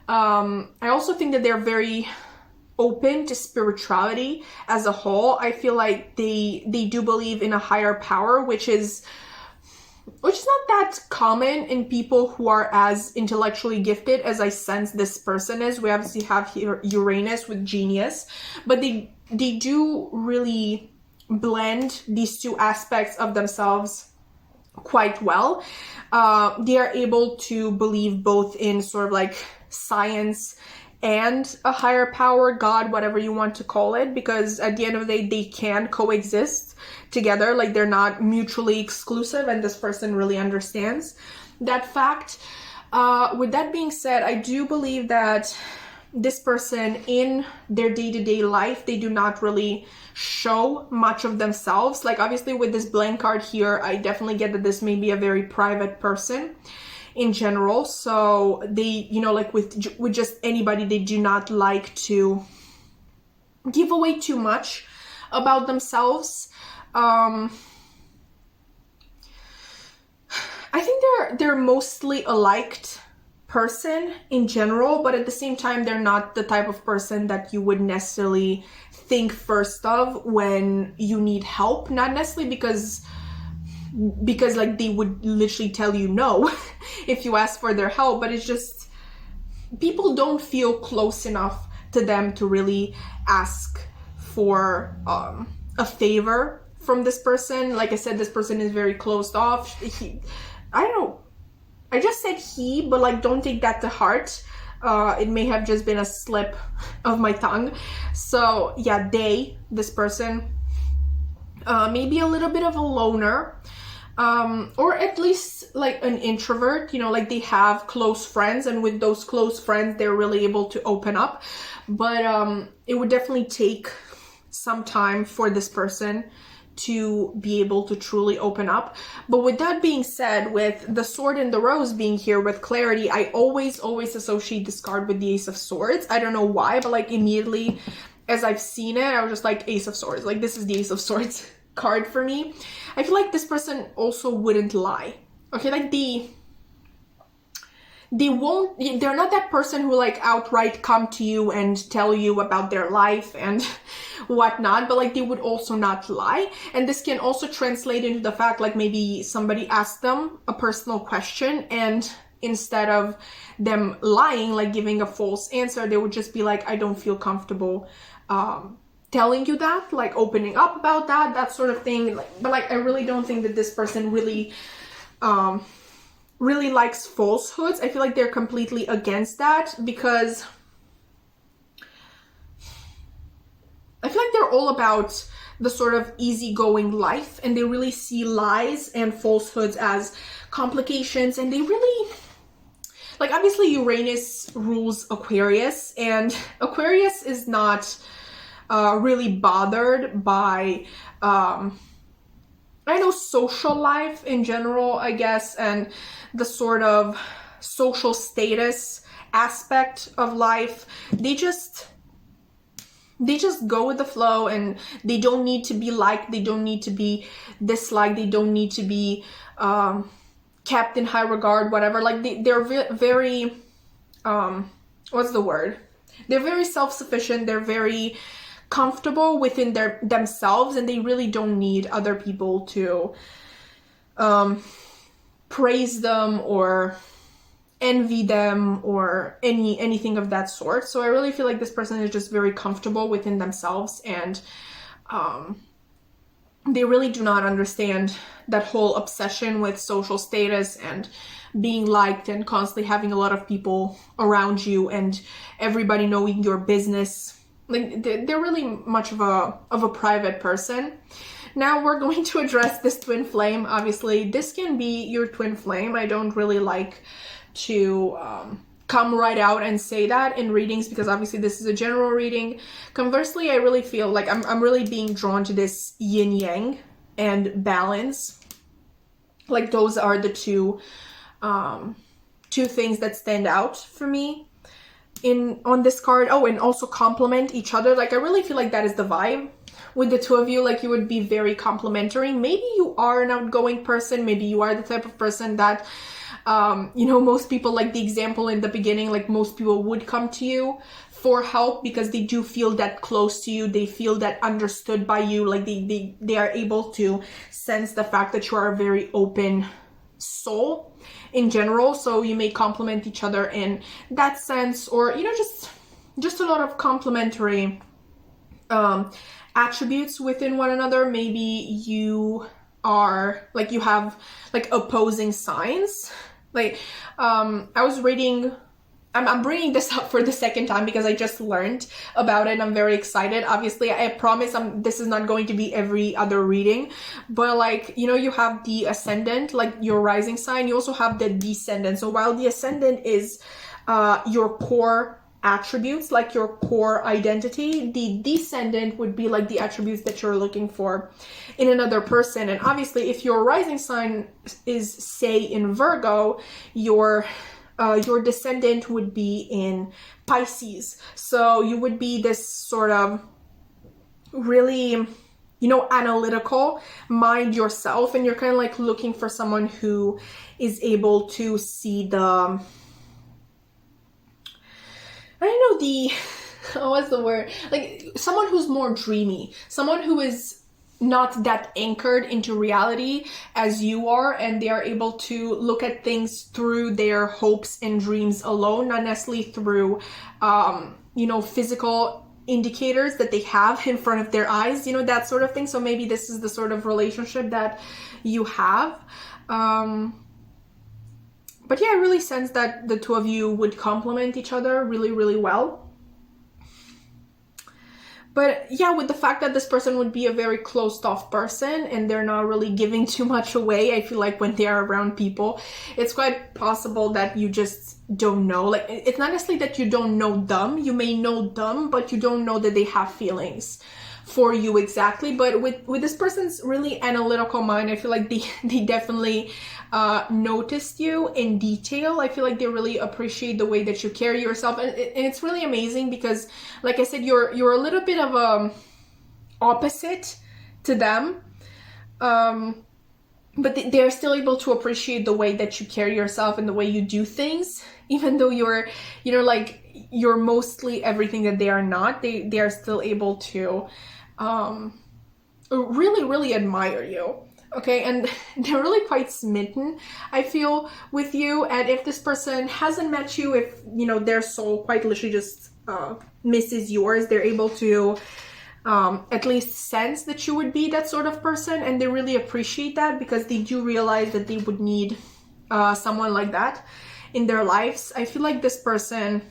I also think that they're very open to spirituality as a whole. I feel like they do believe in a higher power, which is not that common in people who are as intellectually gifted as I sense this person is. We obviously have here Uranus with genius, but they do really blend these two aspects of themselves quite well. They are able to believe both in sort of like science and a higher power, God, whatever you want to call it, because at the end of the day, they can coexist together. Like, they're not mutually exclusive, and this person really understands that fact. With that being said, I do believe that this person in their day-to-day life, they do not really show much of themselves. Like, obviously with this blank card here, I definitely get that this may be a very private person in general. So they, like with just anybody, they do not like to give away too much about themselves. I think they're mostly a liked person in general, but at the same time, they're not the type of person that you would necessarily think first of when you need help. Not necessarily because like they would literally tell you no if you ask for their help, but it's just people don't feel close enough to them to really ask for a favor from this person. Like I said, this person is very closed off. I don't know, I just said he, but like don't take that to heart. It may have just been a slip of my tongue. So yeah, this person maybe a little bit of a loner, or at least like an introvert, like they have close friends, and with those close friends, they're really able to open up. But it would definitely take some time for this person to be able to truly open up. But with that being said, with the sword and the rose being here with clarity, I always associate this card with the Ace of Swords. I don't know why, but like immediately as I've seen it, I was just like, Ace of Swords. Like, this is the Ace of Swords card for me. I feel like this person also wouldn't lie. Okay, like they're not that person who like outright come to you and tell you about their life and whatnot, but like they would also not lie. And this can also translate into the fact like maybe somebody asked them a personal question, and instead of them lying, like giving a false answer, they would just be like, I don't feel comfortable telling you that, like opening up about that sort of thing. But like I really don't think that this person really likes falsehoods. I feel like they're completely against that, because I feel like they're all about the sort of easygoing life, and they really see lies and falsehoods as complications. And they really, like, obviously Uranus rules Aquarius, and Aquarius is not really bothered by I know social life in general, I guess, and the sort of social status aspect of life. They just go with the flow, and they don't need to be liked, they don't need to be disliked, they don't need to be kept in high regard, whatever. Like they're very what's the word? They're very self-sufficient, they're very comfortable within themselves, and they really don't need other people to praise them or envy them or anything of that sort. So I really feel like this person is just very comfortable within themselves, and they really do not understand that whole obsession with social status and being liked and constantly having a lot of people around you and everybody knowing your business. Like, they're really much of a private person. Now we're going to address this twin flame. Obviously, this can be your twin flame. I don't really like to come right out and say that in readings, because obviously this is a general reading. Conversely, I really feel like I'm really being drawn to this yin yang and balance. Like, those are the two things that stand out for me on this card. Oh, and also complement each other. Like, I really feel like that is the vibe with the two of you. Like, you would be very complementary. Maybe you are an outgoing person. Maybe you are the type of person that you know, most people, like the example in the beginning, like most people would come to you for help because they do feel that close to you. They feel that understood by you. Like, they are able to sense the fact that you are a very open soul in general. So you may complement each other in that sense, or, you know, just a lot of complementary attributes within one another. Maybe you are like, you have like opposing signs. Like, I was reading, I'm bringing this up for the second time because I just learned about it. I'm very excited. Obviously, I promise this is not going to be every other reading, but like, you know, you have the ascendant, like your rising sign. You also have the descendant. So while the ascendant is your core attributes, like your core identity, the descendant would be like the attributes that you're looking for in another person. And obviously, if your rising sign is, say, in Virgo, your descendant would be in Pisces. So you would be this sort of really, you know, analytical mind yourself, and you're kind of like looking for someone who is able to see the, I don't know, what's the word? Like, someone who's more dreamy, someone who is not that anchored into reality as you are, and they are able to look at things through their hopes and dreams alone, not necessarily through, you know, physical indicators that they have in front of their eyes, you know, that sort of thing. So maybe this is the sort of relationship that you have. But yeah, I really sense that the two of you would complement each other really, really well. But yeah, with the fact that this person would be a very closed off person and they're not really giving too much away, I feel like when they are around people, it's quite possible that you just don't know. Like, it's not necessarily that you don't know them. You may know them, but you don't know that they have feelings for you exactly. But with this person's really analytical mind, I feel like they definitely noticed you in detail. I feel like they really appreciate the way that you carry yourself, and it's really amazing because, like I said, you're a little bit of a opposite to them, but they're still able to appreciate the way that you carry yourself and the way you do things, even though you're, you know, like, you're mostly everything that they are not. They are still able to really, really admire you. Okay, and they're really quite smitten, I feel, with you. And if this person hasn't met you, if, you know, their soul quite literally just misses yours, they're able to at least sense that you would be that sort of person, and they really appreciate that because they do realize that they would need someone like that in their lives. I feel like this person,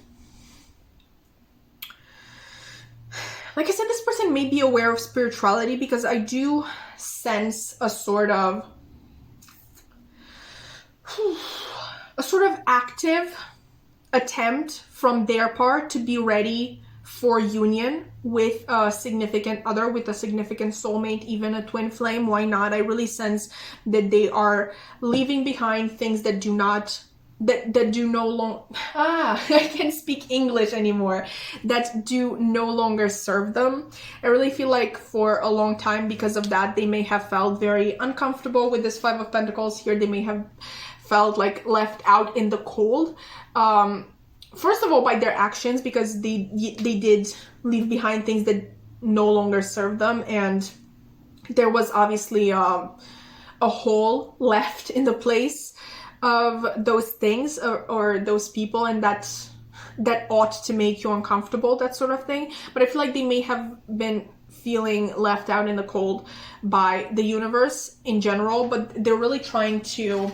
like I said, this person may be aware of spirituality, because I do sense a sort of active attempt from their part to be ready for union with a significant other, with a significant soulmate, even a twin flame. Why not? I really sense that they are leaving behind things that do not I can't speak English anymore, that do no longer serve them. I really feel like for a long time, because of that, they may have felt very uncomfortable with this Five of Pentacles here. They may have felt like left out in the cold. First of all, by their actions, because they did leave behind things that no longer serve them, and there was obviously a hole left in the place of those things or those people, and that ought to make you uncomfortable, that sort of thing. But I feel like they may have been feeling left out in the cold by the universe in general, but they're really trying to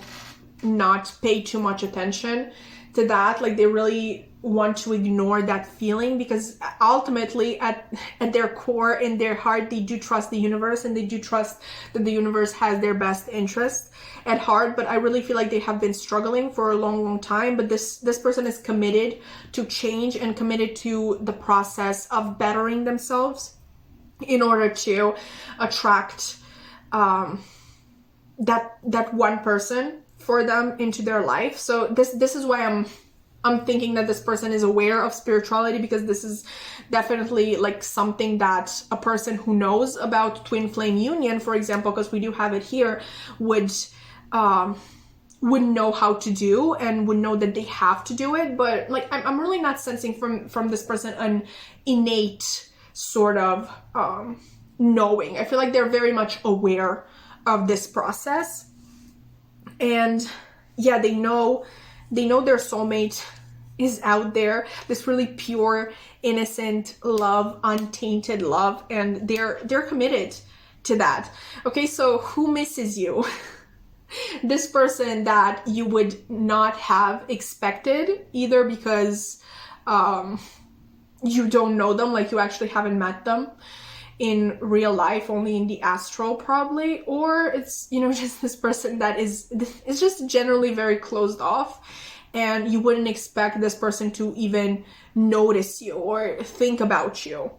not pay too much attention to that. Like, they really want to ignore that feeling, because ultimately at their core, in their heart, they do trust the universe, and they do trust that the universe has their best interest at heart. But I really feel like they have been struggling for a long time, but this person is committed to change and committed to the process of bettering themselves in order to attract that one person for them into their life. So this is why I'm thinking that this person is aware of spirituality, because this is definitely like something that a person who knows about twin flame union, for example, because we do have it here, would know how to do and would know that they have to do it. But like, I'm really not sensing from this person an innate sort of knowing. I feel like they're very much aware of this process, and yeah, they know their soulmate is out there, this really pure, innocent love, untainted love, and they're committed to that. Okay, so who misses you? This person that you would not have expected, either because you don't know them, like you actually haven't met them in real life, only in the astral probably, or it's, you know, just this person that is just generally very closed off, and you wouldn't expect this person to even notice you or think about you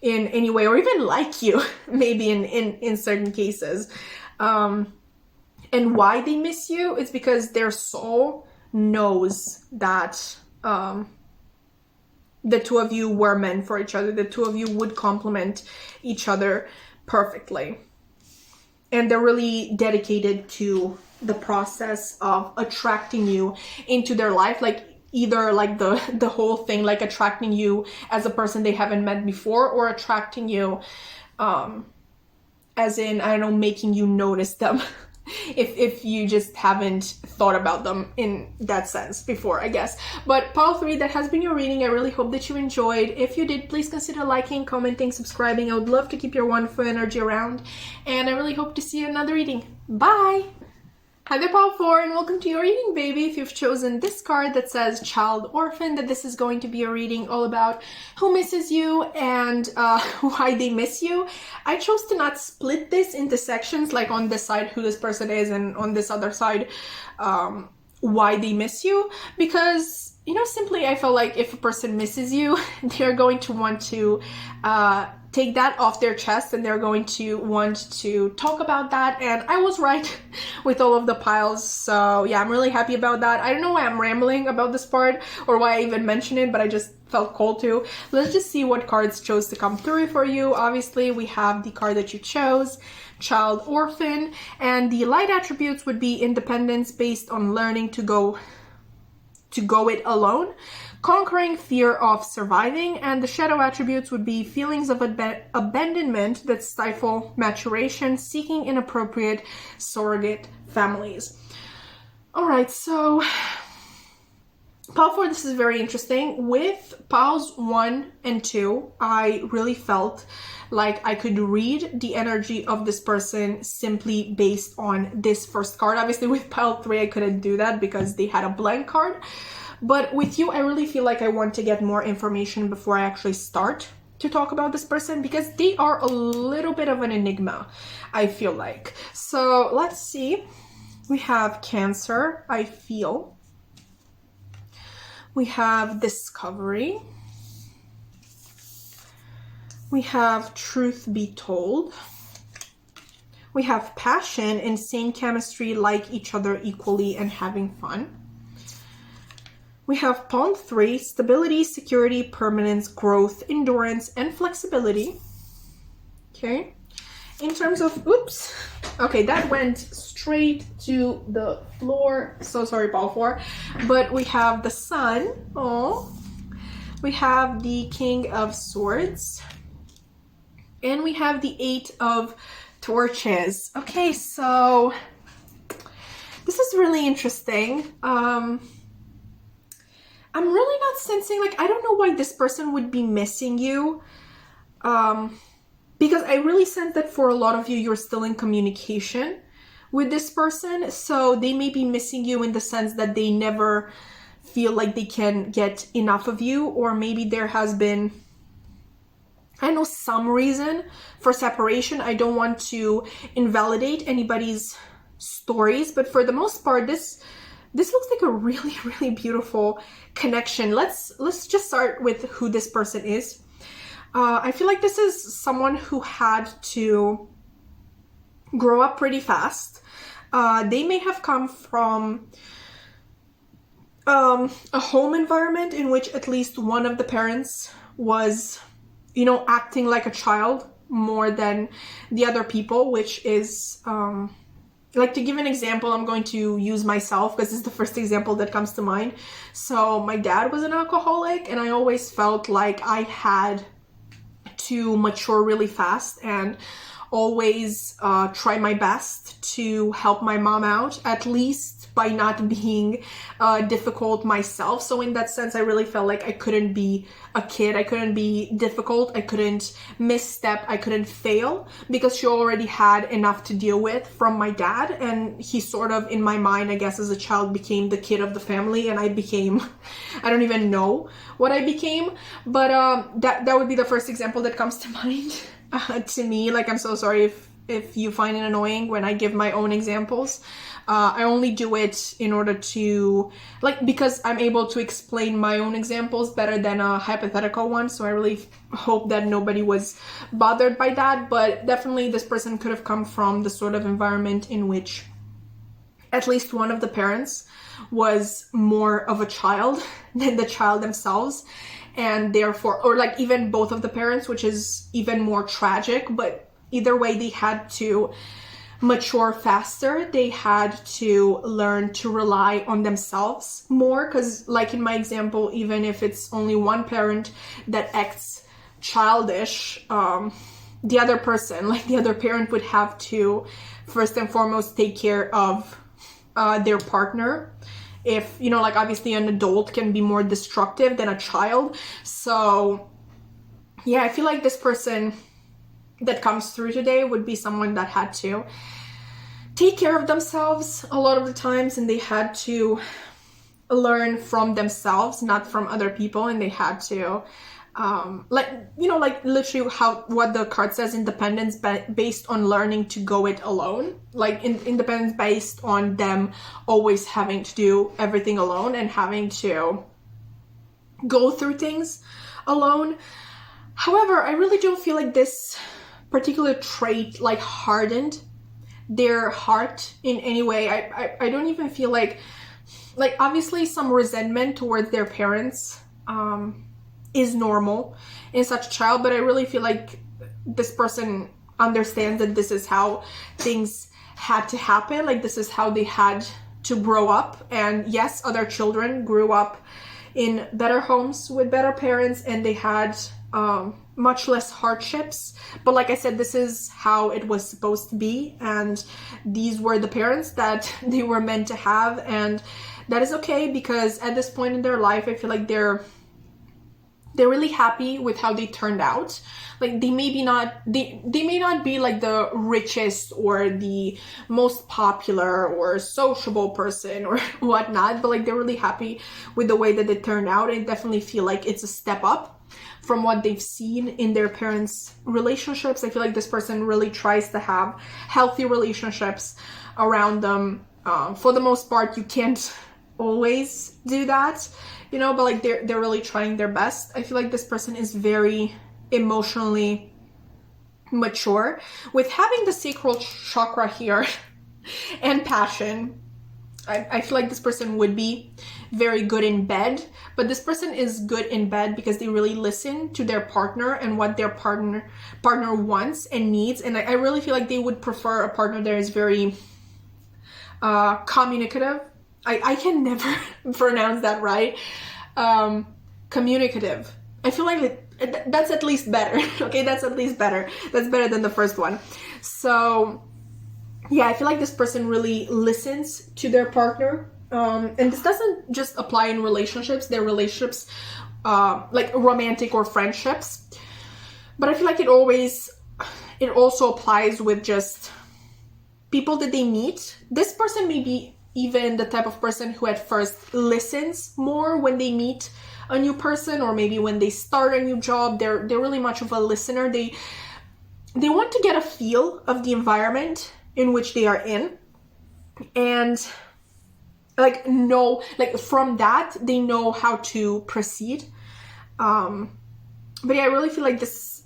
in any way, or even like you, maybe in certain cases. And why they miss you is because their soul knows that the two of you were meant for each other. The two of you would complement each other perfectly. And they're really dedicated to the process of attracting you into their life, like either like the whole thing, like attracting you as a person they haven't met before, or attracting you as in, I don't know, making you notice them if you just haven't thought about them in that sense before, I guess. But pile 3, that has been your reading. I really hope that you enjoyed. If you did, please consider liking, commenting, subscribing. I would love to keep your wonderful energy around, and I really hope to see you in another reading. Bye! Hi there, pile 4, and welcome to your reading, baby. If you've chosen this card that says Child Orphan, that this is going to be a reading all about who misses you and why they miss you. I chose to not split this into sections, like on this side who this person is, and on this other side why they miss you, because, you know, simply I felt like if a person misses you, they're going to want to take that off their chest, and they're going to want to talk about that. And I was right with all of the piles, so yeah, I'm really happy about that. I don't know why I'm rambling about this part or why I even mention it, but I just felt called to. Let's just see what cards chose to come through for you. Obviously, we have the card that you chose, Child Orphan, and the light attributes would be independence based on learning to go it alone, conquering fear of surviving, and the shadow attributes would be feelings of abandonment that stifle maturation, seeking inappropriate surrogate families. All right, so pile 4, this is very interesting. With piles 1 and 2, I really felt like I could read the energy of this person simply based on this first card. Obviously, with pile 3, I couldn't do that because they had a blank card. But with you, I really feel like I want to get more information before I actually start to talk about this person, because they are a little bit of an enigma, I feel like. So let's see. We have Cancer, I feel. We have Discovery. We have Truth Be Told. We have Passion, Insane Chemistry, Like Each Other Equally, and Having Fun. We have Palm 3, Stability, Security, Permanence, Growth, Endurance, and Flexibility. Okay. In terms of, oops. Okay, that went straight to the floor. So sorry, Pile 4. But we have the Sun. Oh. We have the King of Swords. And we have the 8 of Torches. Okay, so this is really interesting. I'm really not sensing, like, I don't know why this person would be missing you. because I really sense that for a lot of you, you're still in communication with this person. So they may be missing you in the sense that they never feel like they can get enough of you, or maybe there has been, I know, some reason for separation. I don't want to invalidate anybody's stories, but for the most part, this looks like a really, really beautiful connection. Let's just start with who this person is. I feel like this is someone who had to grow up pretty fast. They may have come from a home environment in which at least one of the parents was, you know, acting like a child more than the other people, which is, like, to give an example, I'm going to use myself because this is the first example that comes to mind. So my dad was an alcoholic, and I always felt like I had to mature really fast and always try my best to help my mom out, at least by not being difficult myself. So in that sense, I really felt like I couldn't be a kid. I couldn't be difficult. I couldn't misstep. I couldn't fail because she already had enough to deal with from my dad. And he sort of, in my mind, I guess as a child, became the kid of the family. And I became, I don't even know what I became. But that would be the first example that comes to mind to me. Like, I'm so sorry if you find it annoying when I give my own examples. I only do it in order to, like, because I'm able to explain my own examples better than a hypothetical one. So I really hope that nobody was bothered by that. But definitely this person could have come from the sort of environment in which at least one of the parents was more of a child than the child themselves. And therefore, or like even both of the parents, which is even more tragic. But either way, they had to mature faster. They had to learn to rely on themselves more, because like in my example, even if it's only one parent that acts childish, the other person, like the other parent, would have to first and foremost take care of their partner. If, you know, like obviously an adult can be more destructive than a child. So yeah, I feel like this person that comes through today would be someone that had to take care of themselves a lot of the times, and they had to learn from themselves, not from other people. And they had to like, you know, like literally what the card says, independence based on learning to go it alone. Like independence based on them always having to do everything alone and having to go through things alone. However, I really don't feel like this particular trait like hardened their heart in any way. I don't even feel like obviously some resentment towards their parents is normal in such a child, but I really feel like this person understands that this is how things had to happen. Like this is how they had to grow up. And yes, other children grew up in better homes with better parents, and they had much less hardships. But like I said, this is how it was supposed to be, and these were the parents that they were meant to have, and that is okay, because at this point in their life, I feel like they're really happy with how they turned out. Like they may not be like the richest or the most popular or sociable person or whatnot, but like they're really happy with the way that they turned out, and definitely feel like it's a step up from what they've seen in their parents' relationships. I feel like this person really tries to have healthy relationships around them. For the most part, you can't always do that, you know, but like they're really trying their best. I feel like this person is very emotionally mature. With having the sacral chakra here and passion, I feel like this person would be very good in bed, but this person is good in bed because they really listen to their partner and what their partner wants and needs. And I really feel like they would prefer a partner that is very communicative. I can never pronounce that right. Communicative. I feel like that's at least better. Okay, that's at least better. That's better than the first one. So yeah, I feel like this person really listens to their partner. And this doesn't just apply in relationships, their relationships, like romantic or friendships. But I feel like it always it also applies with just people that they meet. This person may be even the type of person who at first listens more when they meet a new person, or maybe when they start a new job. They're really much of a listener. They want to get a feel of the environment in which they are in, and like know, like from that they know how to proceed. But yeah, I really feel like this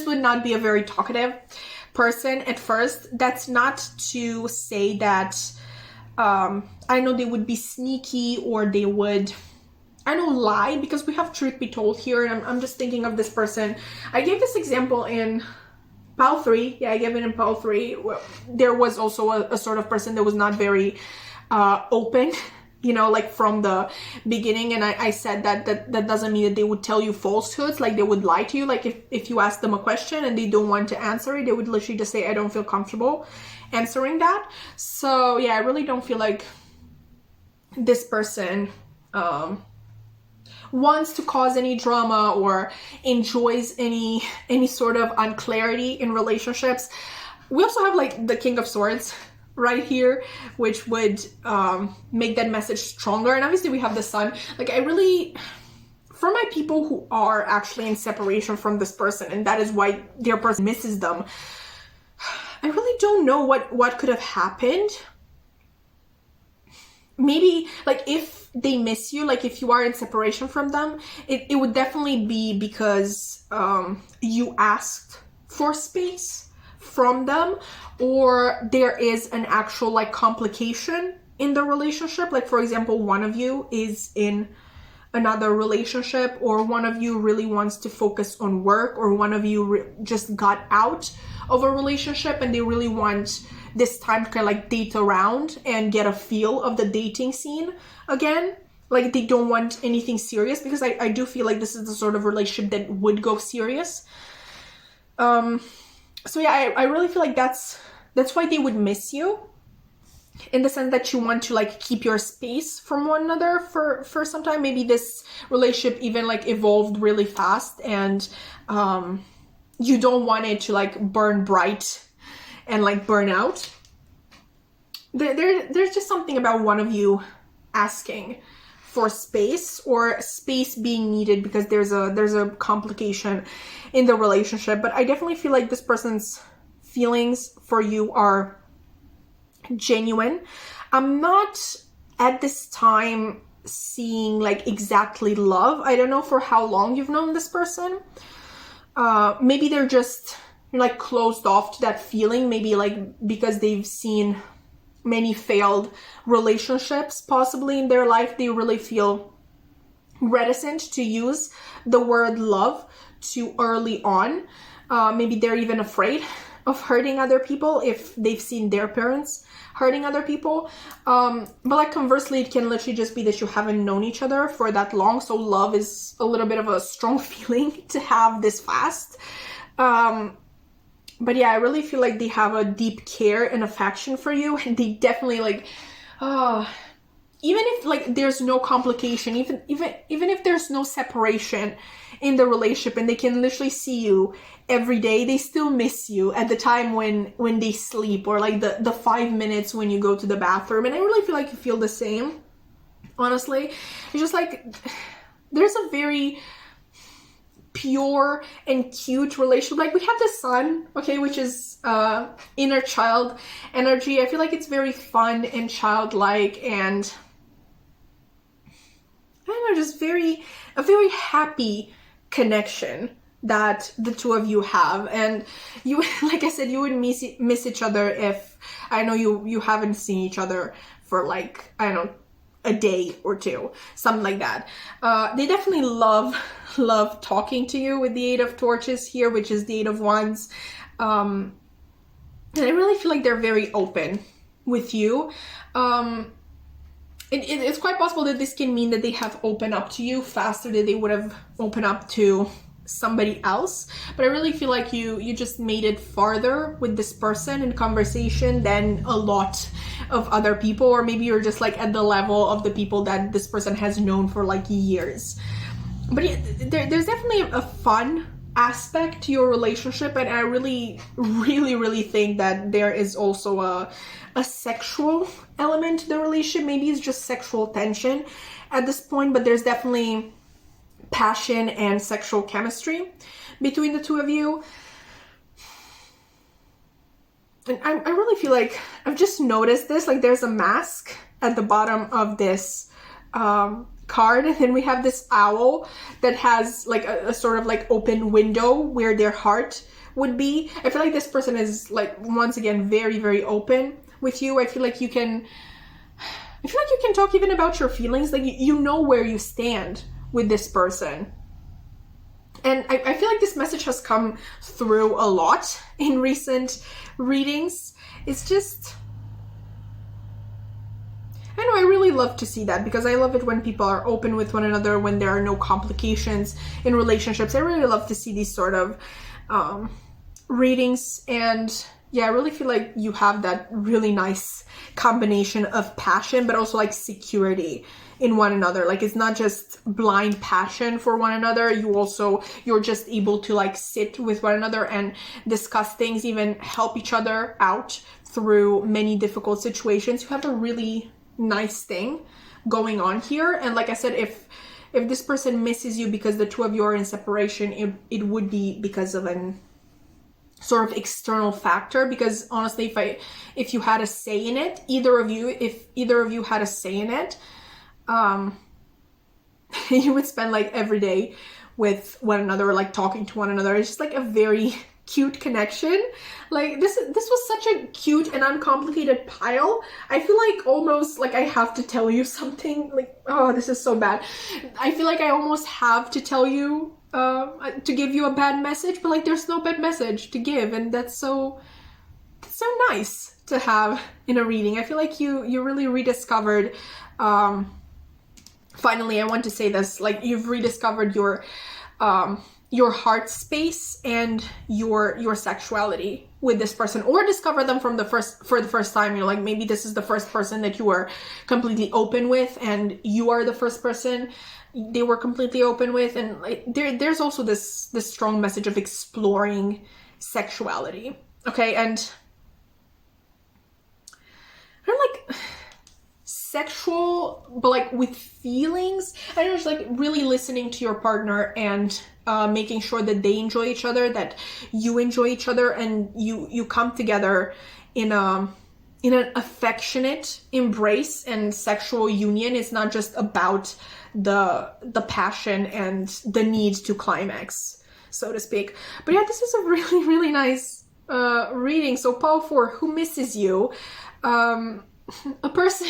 would not be a very talkative person at first. That's not to say that I know they would be sneaky, or they would, I don't lie, because we have truth be told here. And I'm just thinking of this person. I gave this example in pile 3. Yeah, I gave it in pile 3. There was also a sort of person that was not very open, you know, like from the beginning. And I said that doesn't mean that they would tell you falsehoods, like they would lie to you. Like if you ask them a question and they don't want to answer it, they would literally just say, I don't feel comfortable answering that. So yeah, I really don't feel like this person wants to cause any drama or enjoys any sort of unclarity in relationships. We also have like the King of Swords right here, which would make that message stronger. And obviously we have the Sun. Like I really, for my people who are actually in separation from this person, and that is why their person misses them, I really don't know what could have happened. Maybe like if they miss you, like if you are in separation from them, it would definitely be because you asked for space from them, or there is an actual like complication in the relationship. Like for example, one of you is in another relationship, or one of you really wants to focus on work, or one of you just got out of a relationship and they really want this time to kind of like date around and get a feel of the dating scene again. Like they don't want anything serious, because I do feel like this is the sort of relationship that would go serious. So yeah, I really feel like that's why they would miss you, in the sense that you want to like keep your space from one another for some time. Maybe this relationship even like evolved really fast, and you don't want it to like burn bright and like burn out. There's just something about one of you asking for space, or space being needed because there's a complication in the relationship. But I definitely feel like this person's feelings for you are genuine. I'm not at this time seeing like exactly love. I don't know for how long you've known this person. Maybe they're just like closed off to that feeling, maybe like because they've seen many failed relationships possibly in their life. They really feel reticent to use the word love too early on. Maybe they're even afraid of hurting other people if they've seen their parents hurting other people. But like conversely, it can literally just be that you haven't known each other for that long. So love is a little bit of a strong feeling to have this fast. But yeah, I really feel like they have a deep care and affection for you. And they definitely like, even if like there's no complication, even if there's no separation in the relationship, and they can literally see you every day, they still miss you at the time when they sleep, or like the 5 minutes when you go to the bathroom. And I really feel like you feel the same, honestly. It's just like there's a very pure and cute relationship. Like we have the Sun, okay, which is inner child energy. I feel like it's very fun and childlike, and I don't know, just a very happy connection that the two of you have. And you, like I said, you would miss each other if, I know you haven't seen each other for like, I don't know, a day or two, something like that. They definitely love talking to you with the 8 of Torches here, which is the 8 of Wands. And I really feel like they're very open with you. It's quite possible that this can mean that they have opened up to you faster than they would have opened up to somebody else. But I really feel like you just made it farther with this person in conversation than a lot of other people, or maybe you're just like at the level of the people that this person has known for like years. But yeah, there's definitely a fun aspect to your relationship, and I really, really, really think that there is also a sexual element to the relationship. Maybe it's just sexual tension at this point, but there's definitely passion and sexual chemistry between the two of you. And I really feel like I've just noticed this, like there's a mask at the bottom of this card, and then we have this owl that has like a sort of like open window where their heart would be. I feel like this person is like, once again, very, very open with you. I feel like you can talk even about your feelings. Like you know where you stand with this person. And I feel like this message has come through a lot in recent readings. It's just, I know, I really love to see that, because I love it when people are open with one another, when there are no complications in relationships. I really love to see these sort of readings. And yeah, I really feel like you have that really nice combination of passion, but also like security in one another. Like it's not just blind passion for one another. You're just able to like sit with one another and discuss things, even help each other out through many difficult situations. You have a really nice thing going on here. And like I said, if this person misses you because the two of you are in separation, it would be because of an sort of external factor. Because honestly, if you had a say in it, if either of you had a say in it, you would spend like every day with one another, like talking to one another. It's just like a very cute connection. Like this was such a cute and uncomplicated pile. I feel like almost like I have to tell you something. Like, oh, this is so bad. I feel like I almost have to tell you to give you a bad message, but like there's no bad message to give, and that's so nice to have in a reading. I feel like you really rediscovered, finally, I want to say this, like you've rediscovered your heart space and your sexuality with this person, or discover them for the first time. You're like, maybe this is the first person that you were completely open with, and you are the first person they were completely open with. And like there's also this strong message of exploring sexuality. Okay, and I'm like sexual, but like with feelings. I don't know, just like really listening to your partner and making sure that they enjoy each other, that you enjoy each other, and you come together in an affectionate embrace and sexual union. It's not just about the passion and the need to climax, so to speak. But yeah, this is a really, really nice reading. So pile 4, who misses you? A person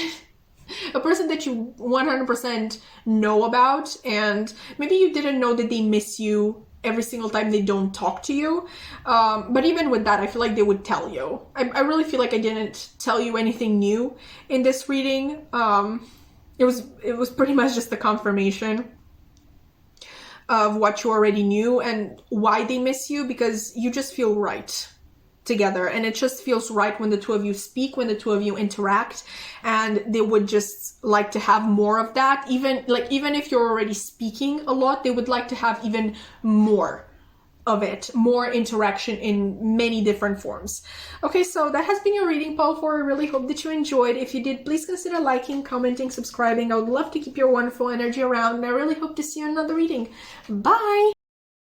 that you 100% know about, and maybe you didn't know that they miss you every single time they don't talk to you. But even with that, I feel like they would tell you. I really feel like I didn't tell you anything new in this reading. It was pretty much just the confirmation of what you already knew and why they miss you, because you just feel right together, and it just feels right when the two of you speak, when the two of you interact, and they would just like to have more of that. Even if you're already speaking a lot, they would like to have even more of it, more interaction in many different forms. Okay, so that has been your reading, pile 4. I really hope that you enjoyed. If you did, please consider liking, commenting, subscribing. I would love to keep your wonderful energy around, and I really hope to see you in another reading. Bye!